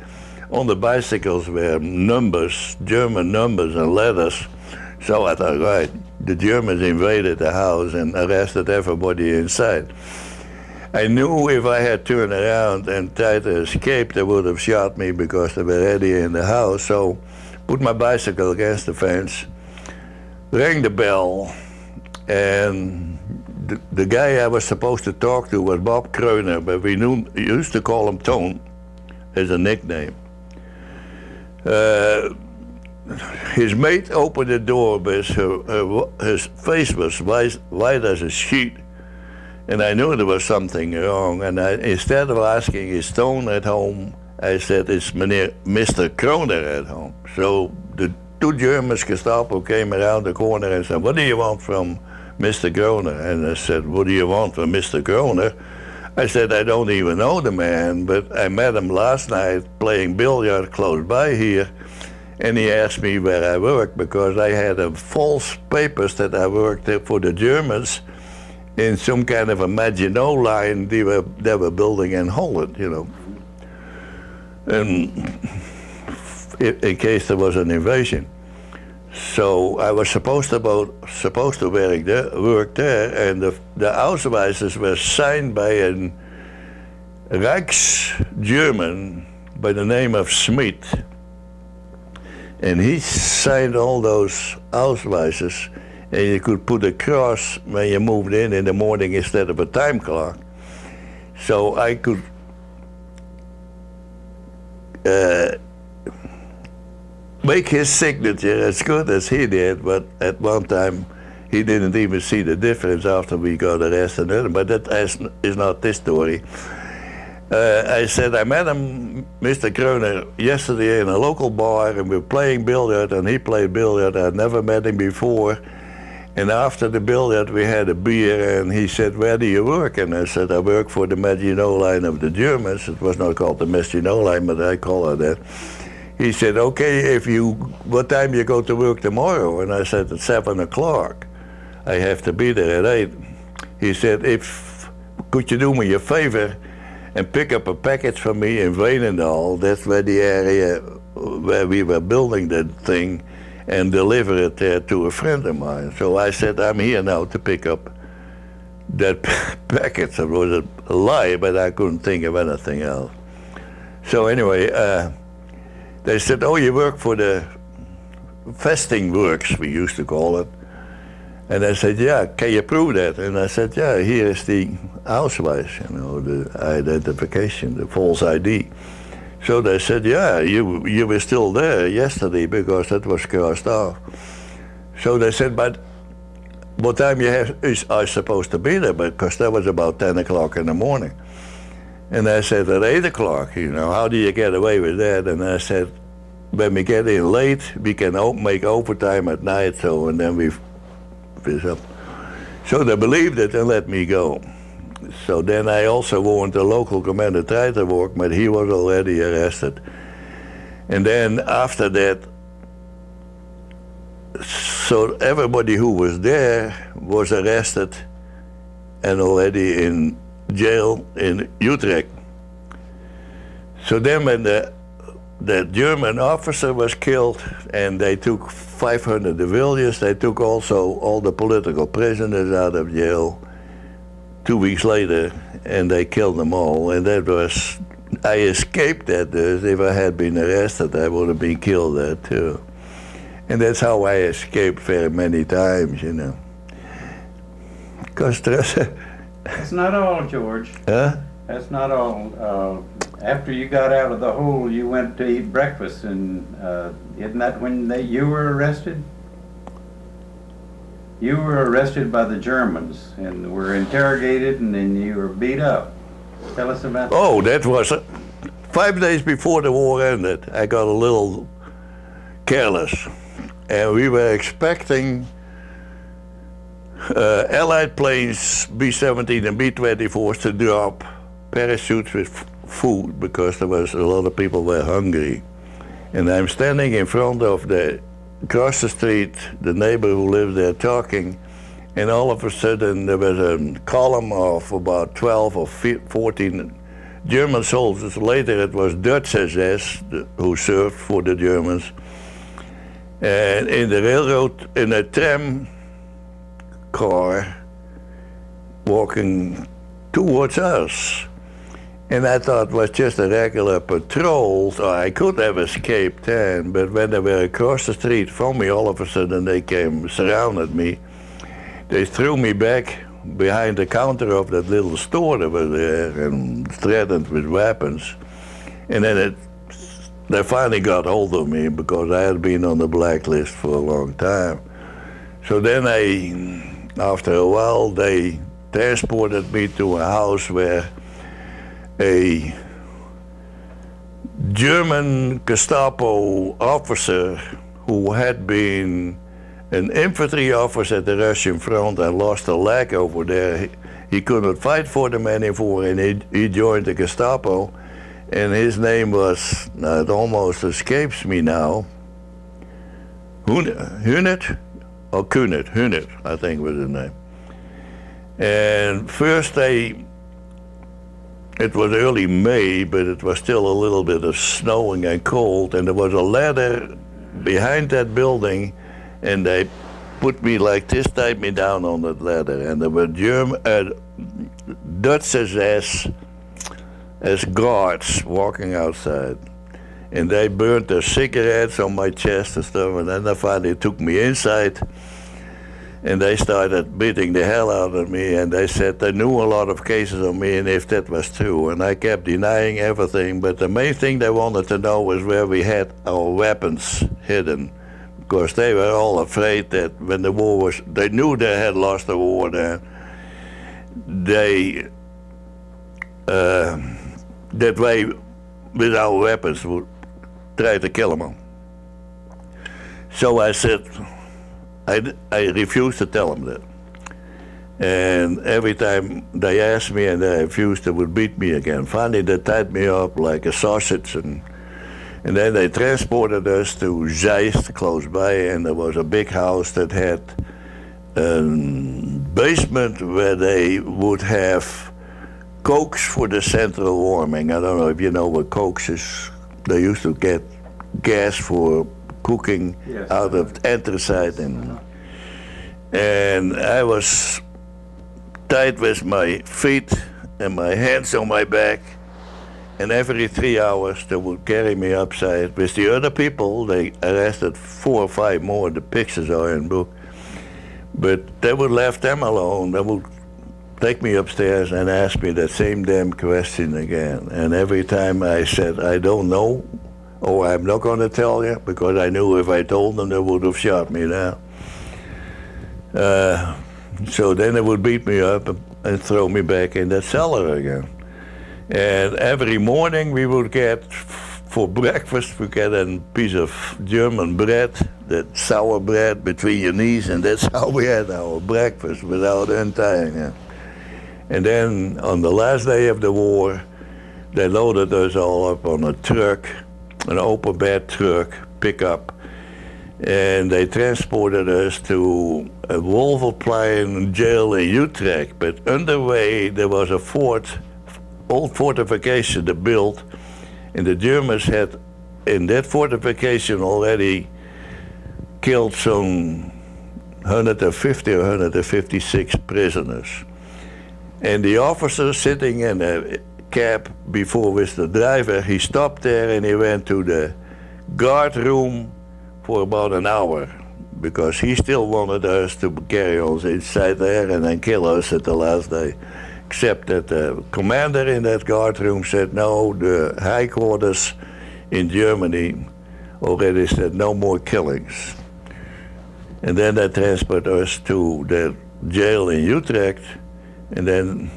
on the bicycles were numbers, German numbers and letters. So I thought, right, the Germans invaded the house and arrested everybody inside. I knew if I had turned around and tried to escape, they would have shot me because they were already in the house. So put my bicycle against the fence, rang the bell, and the guy I was supposed to talk to was Bob Kreuner, but we used to call him Toon as a nickname. His mate opened the door, but his face was white as a sheet. And I knew there was something wrong. And instead of asking, "Is Toon at home?" I said, "It's Mr. Kroner at home?" So the two Germans Gestapo came around the corner and said, "What do you want from Mr. Groner?" And I said, "What do you want from Mr. Groner?" I said, "I don't even know the man, but I met him last night playing billiard close by here, and he asked me where I worked because I had a false papers that I worked for the Germans in some kind of a Maginot Line they were building in Holland, you know, and in case there was an invasion." So I was supposed to work there, and the Ausweises were signed by a Reichs-German by the name of Schmidt. And he signed all those Ausweises, and you could put a cross when you moved in the morning instead of a time clock. So I could make his signature as good as he did, but at one time he didn't even see the difference after we got arrested. But that is not this story. I said, I met him, Mr. Groner, yesterday in a local bar, and we were playing billiard, and he played billiard. I'd never met him before. And after the billiard, we had a beer, and he said, "Where do you work?" And I said, "I work for the Maginot Line of the Germans." It was not called the Maginot Line, but I call it that. He said, "Okay, what time you go to work tomorrow?" And I said, "At 7 o'clock. I have to be there at 8. He said, "Could you do me a favor and pick up a package for me in Veenendaal?" That's where the area where we were building that thing, and deliver it there to a friend of mine. So I said, "I'm here now to pick up that package." It was a lie, but I couldn't think of anything else. So anyway, they said, "Oh, you work for the Vesting Works," we used to call it. And I said, "Yeah, can you prove that?" And I said, "Yeah, here is the Ausweis, you know, the identification, the false ID." So they said, "Yeah, you were still there yesterday because that was crossed off." So they said, "But what time is I supposed to be there?" Because that was about 10 o'clock in the morning. And I said, "At 8 o'clock, you know, how do you get away with that?" And I said, "When we get in late, we can make overtime at night, so, and then we finish up." So they believed it and let me go. So then I also warned the local commander Treiterwork, but he was already arrested. And then after that, so everybody who was there was arrested and already in jail in Utrecht. So then when the German officer was killed and they took 500 civilians, they took also all the political prisoners out of jail 2 weeks later, and they killed them all. And that was, I escaped that. If I had been arrested, I would have been killed there too. And that's how I escaped very many times, you know. Because
That's not all, George.
Huh?
That's not all. After you got out of the hole, you went to eat breakfast, and isn't that when you were arrested? You were arrested by the Germans and were interrogated, and then you were beat up. Tell us about that.
Oh, that was 5 days before the war ended. I got a little careless, and we were expecting Allied planes, B-17 and B-24s, to drop parachutes with food because there was a lot of people were hungry. And I'm standing in front of across the street, the neighbor who lived there talking, and all of a sudden there was a column of about 12 or 14 German soldiers. Later it was Dutch SS who served for the Germans. And in the railroad, in a tram car, walking towards us. And I thought it was just a regular patrol, so I could have escaped then. But when they were across the street from me, all of a sudden they came, surrounded me. They threw me back behind the counter of that little store that was there and threatened with weapons. And then they finally got hold of me because I had been on the blacklist for a long time. So then after a while, they transported me to a house where a German Gestapo officer who had been an infantry officer at the Russian front and lost a leg over there. He couldn't fight for them anymore, and he joined the Gestapo. And his name was, it almost escapes me now, Hunert, or Kunert, Hunert, I think was his name. And first it was early May, but it was still a little bit of snowing and cold, and there was a ladder behind that building, and they put me like this, tied me down on that ladder, and there were Dutch as guards walking outside, and they burned their cigarettes on my chest and stuff, and then they finally took me inside, and they started beating the hell out of me, and they said they knew a lot of cases on me, and if that was true, and I kept denying everything, but the main thing they wanted to know was where we had our weapons hidden, because they were all afraid that when the war was, they knew they had lost the war there, that way with our weapons would try to kill them. So I said, I refused to tell them that. And every time they asked me and I refused, they would beat me again. Finally, they tied me up like a sausage, and then they transported us to Zeist, close by, and there was a big house that had a basement where they would have cokes for the central warming. I don't know if you know what cokes is. They used to get gas for cooking out of anthracite, and I was tied with my feet and my hands on my back, and every 3 hours they would carry me upside. With the other people, they arrested 4 or 5 more, the pictures are in the book, but they would leave them alone. They would take me upstairs and ask me that same damn question again, and every time I said, I don't know, or I'm not going to tell you, because I knew if I told them, they would have shot me now. So then they would beat me up and throw me back in that cellar again. And every morning we would get, for breakfast, we get a piece of German bread, that sour bread between your knees, and that's how we had our breakfast without untying it. And then on the last day of the war, they loaded us all up on a truck, an open bed truck, pickup, and they transported us to a Wolverplein jail in Utrecht. But underway there was a old fortification they built, and the Germans had in that fortification already killed some 150 or 156 prisoners. And the officer sitting in a cab before with the driver, he stopped there and he went to the guard room for about an hour, because he still wanted us to carry on inside there and then kill us at the last day. Except that the commander in that guard room said, no, the high quarters in Germany already said no more killings. And then they transported us to the jail in Utrecht, and then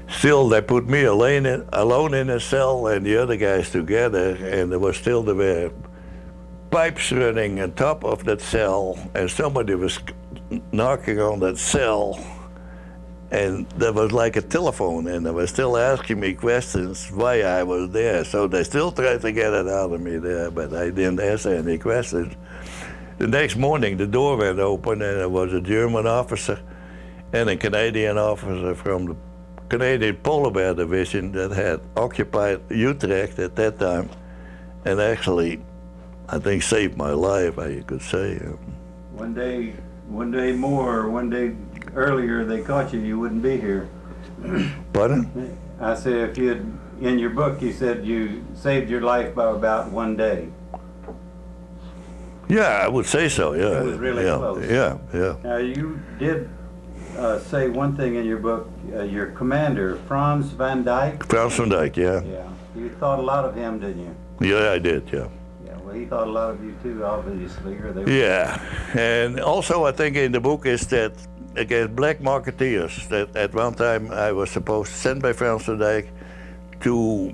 still they put me alone in a cell and the other guys together, and there were pipes running on top of that cell, and somebody was knocking on that cell, and there was like a telephone, and they were still asking me questions why I was there. So they still tried to get it out of me there, but I didn't answer any questions. The next morning the door went open, and there was a German officer and a Canadian officer from the Canadian Polar Bear Division that had occupied Utrecht at that time, and actually, I think, saved my life, you could say.
One day earlier they caught you, you wouldn't be here.
Pardon?
I said, if you had, in your book, you said you saved your life by about one day.
Yeah, I would say so, yeah.
It was really close.
Yeah.
Now, you did say one thing in your book, your commander, Frans van Dijk.
Frans van Dijk, yeah.
Yeah. You thought a lot of him, didn't you?
Yeah, I did, yeah.
Yeah, well, he thought a lot of you too, obviously. Or they
Yeah, and also I think in the book is that against black marketeers, that at one time I was supposed to send by Frans van Dijk to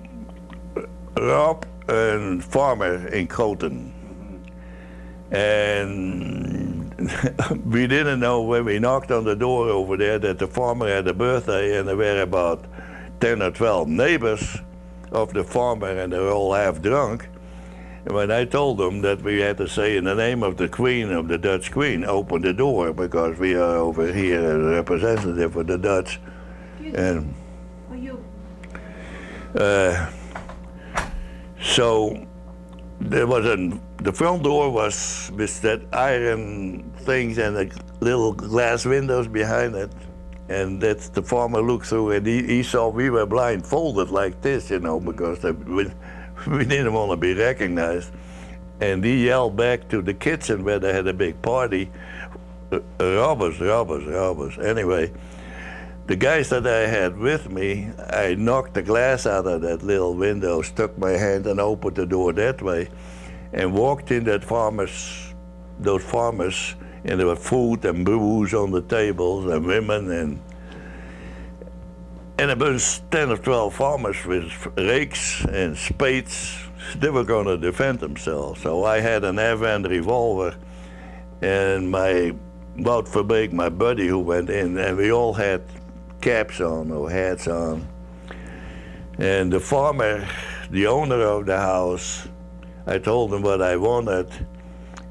rob a farmer in Groten. And we didn't know when we knocked on the door over there that the farmer had a birthday, and there were about 10 or 12 neighbors of the farmer, and they were all half drunk. And when I told them that we had to say in the name of the Queen, of the Dutch Queen, open the door, because we are over here as a representative of the Dutch. And so there was the front door was with that iron things and the little glass windows behind it. And that's the farmer looked through, and he saw we were blindfolded like this, you know, because we didn't want to be recognized. And he yelled back to the kitchen where they had a big party, robbers, robbers, robbers. Anyway, the guys that I had with me, I knocked the glass out of that little window, stuck my hand and opened the door that way, and walked in those farmers, and there was food and booze on the tables and women, and there was 10 or 12 farmers with rakes and spades. They were going to defend themselves. So I had an Evasion revolver, and my buddy who went in, and we all had caps on or hats on. And the farmer, the owner of the house, I told him what I wanted,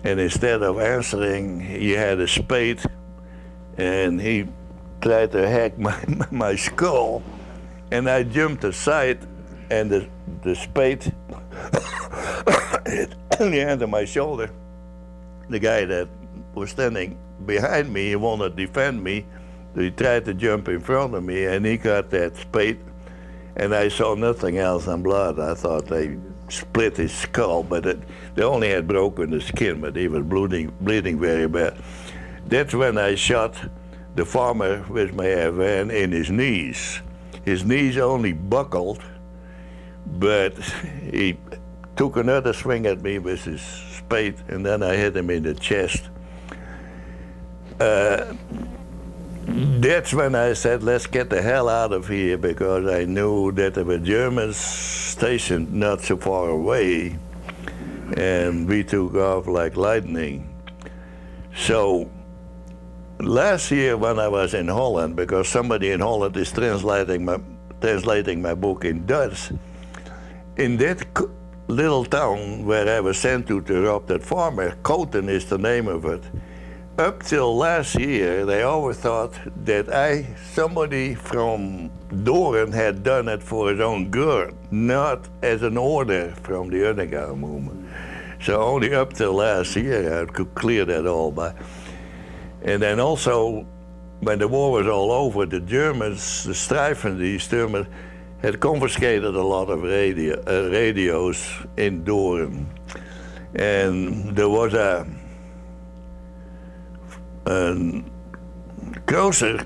and instead of answering, he had a spade, and he tried to hack my skull, and I jumped aside, and the spade hit the end of my shoulder. The guy that was standing behind me, he wanted to defend me, so he tried to jump in front of me, and he got that spade, and I saw nothing else than blood. I thought they split his skull, but they only had broken the skin, but he was bleeding very bad. That's when I shot the farmer with my Evasion in his knees. His knees only buckled, but he took another swing at me with his spade, and then I hit him in the chest. That's when I said, let's get the hell out of here, because I knew that there were Germans stationed not so far away, and we took off like lightning. So last year when I was in Holland, because somebody in Holland is translating my book in Dutch, in that little town where I was sent to rob that farmer, Koten is the name of it, up till last year, they always thought that somebody from Doren had done it for his own good, not as an order from the underground movement. So only up till last year I could clear that all by. And then also, when the war was all over, the Germans, the Streifen, the Germans, had confiscated a lot of radios in Doren. And there was a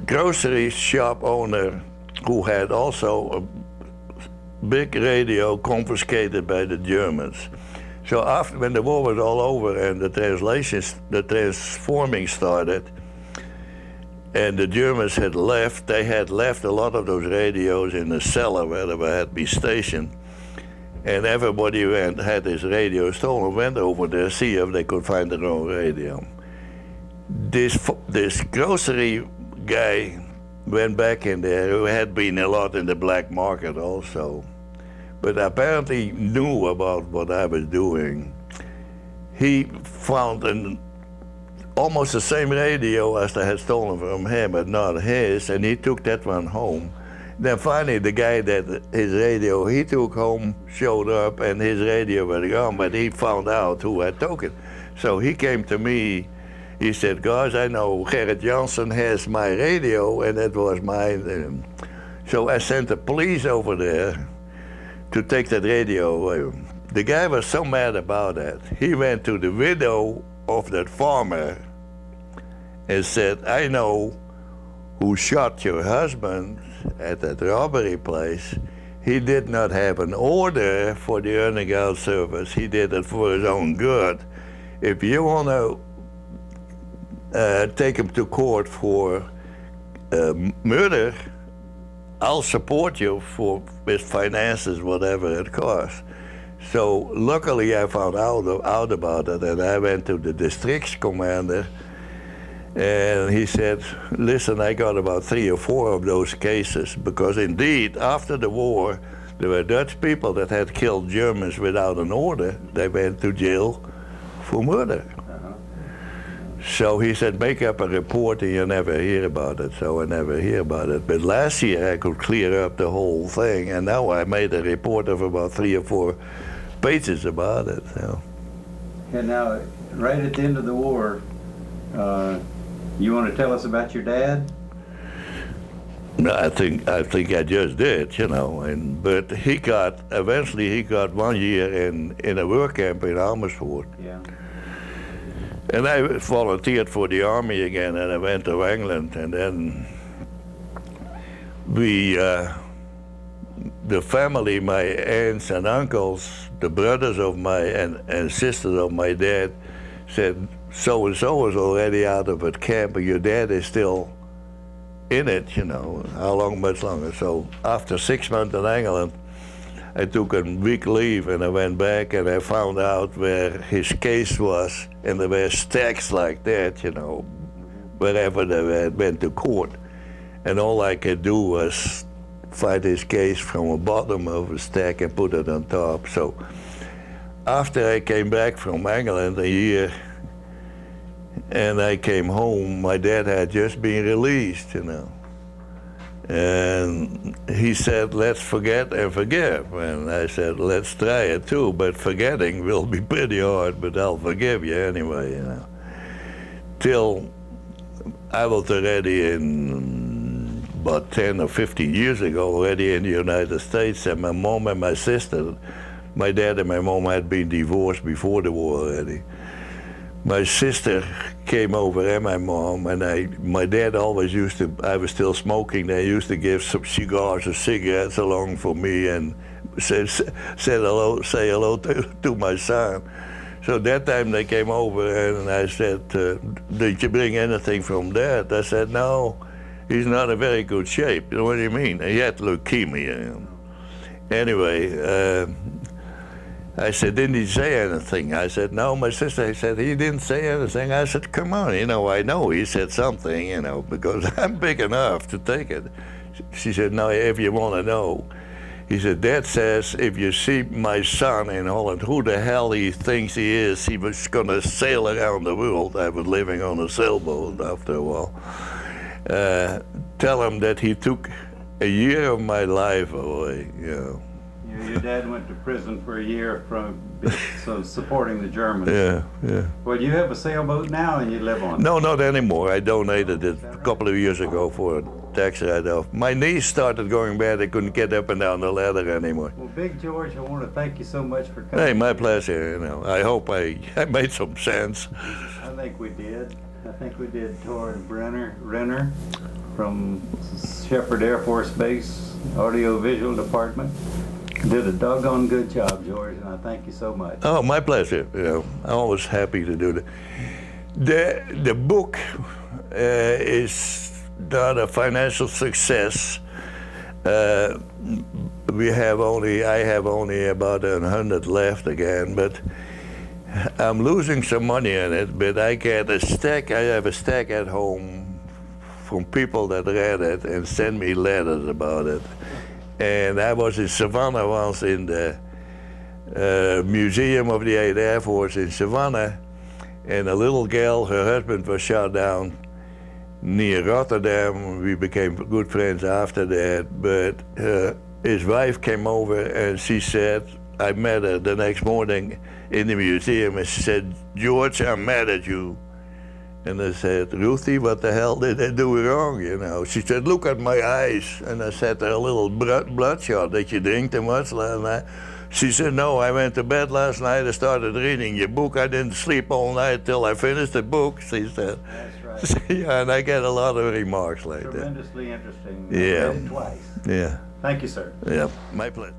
grocery shop owner who had also a big radio confiscated by the Germans. So after, when the war was all over and the transforming started, and the Germans had left, they had left a lot of those radios in the cellar where they had to be stationed. And everybody had his radio stolen, went over there, see if they could find their own radio. This grocery guy went back in there, who had been a lot in the black market also, but apparently knew about what I was doing. He found almost the same radio as I had stolen from him, but not his, and he took that one home. Then finally the guy that his radio he took home showed up, and his radio was gone, but he found out who had took it. So he came to me. He said, guys, I know Gerrit Jansen has my radio, and it was mine. So I sent the police over there to take that radio away. The guy was so mad about that. He went to the widow of that farmer and said, I know who shot your husband at that robbery place. He did not have an order for the underground service. He did it for his own good. If you want to take him to court for murder, I'll support you with finances, whatever it costs. So luckily I found out about it, and I went to the district commander, and he said, listen, I got about 3 or 4 of those cases, because indeed, after the war, there were Dutch people that had killed Germans without an order. They went to jail for murder. So he said, make up a report and you never hear about it. So I never hear about it. But last year I could clear up the whole thing, and now I made a report of about 3 or 4 pages about it. So.
And now, right at the end of the war, you want to tell us about your dad?
No, I think I just did, you know. But eventually he got 1 year in a work camp in Amersfoort.
Yeah.
And I volunteered for the army again, and I went to England, and then the family, my aunts and uncles, the brothers of and sisters of my dad, said, so-and-so is already out of it camp, but your dad is still in it, you know. How long, much longer? So after 6 months in England, I took a week leave, and I went back, and I found out where his case was, and there were stacks like that, you know, wherever they went to court. And all I could do was find his case from the bottom of a stack and put it on top. So after I came back from England a year, and I came home, my dad had just been released, you know. And he said, let's forget and forgive. And I said, let's try it too, but forgetting will be pretty hard, but I'll forgive you anyway, you know. Till I was already in about 10 or 15 years ago, already in the United States, and my mom and my sister, my dad and my mom had been divorced before the war already. My sister came over and my mom, and my dad always used to, I was still smoking, they used to give some cigars or cigarettes along for me and say hello to my son. So that time they came over and I said, did you bring anything from Dad? I said, no, he's not in very good shape. You know what do you mean? He had leukemia. Anyway, I said, didn't he say anything? I said, no, my sister said, he didn't say anything. I said, come on, you know, I know he said something, you know, because I'm big enough to take it. She said, no, if you want to know. He said, Dad says, if you see my son in Holland, who the hell he thinks he is, he was going to sail around the world. I was living on a sailboat after a while. Tell him that he took a year of my life away, you know.
Your dad went to prison for a year so supporting the Germans.
Yeah.
Well, you have a sailboat now and you live on it.
No, not anymore. I donated it a couple of years ago for a tax write-off. My knees started going bad. I couldn't get up and down the ladder anymore.
Well, Big George, I want to thank you so much for coming.
Hey, my pleasure. You know, I hope I made some sense.
I think we did. I think we did. Toward Renner from Shepherd Air Force Base, Audio Visual Department. Did a doggone good job, George, and I thank you so much.
Oh, my pleasure. You know, I'm always happy to do that. The book is not a financial success. I have only about 100 left again, but I'm losing some money in it. But I get a stack. I have a stack at home from people that read it and send me letters about it. And I was in Savannah once in the Museum of the 8th Air Force in Savannah, and a little girl, her husband was shot down near Rotterdam. We became good friends after that, but his wife came over and she said, I met her the next morning in the museum, and she said, George, I'm mad at you. And I said, Ruthie, what the hell did I do wrong, you know? She said, look at my eyes. And I said, they're a little bloodshot. Did you drink too much last night? She said, no, I went to bed last night. I started reading your book. I didn't sleep all night till I finished the book, she said.
That's right.
Yeah, and I get a lot of remarks like that.
Tremendously interesting.
Yeah.
I read it twice.
Yeah.
Thank you, sir.
Yeah, my pleasure.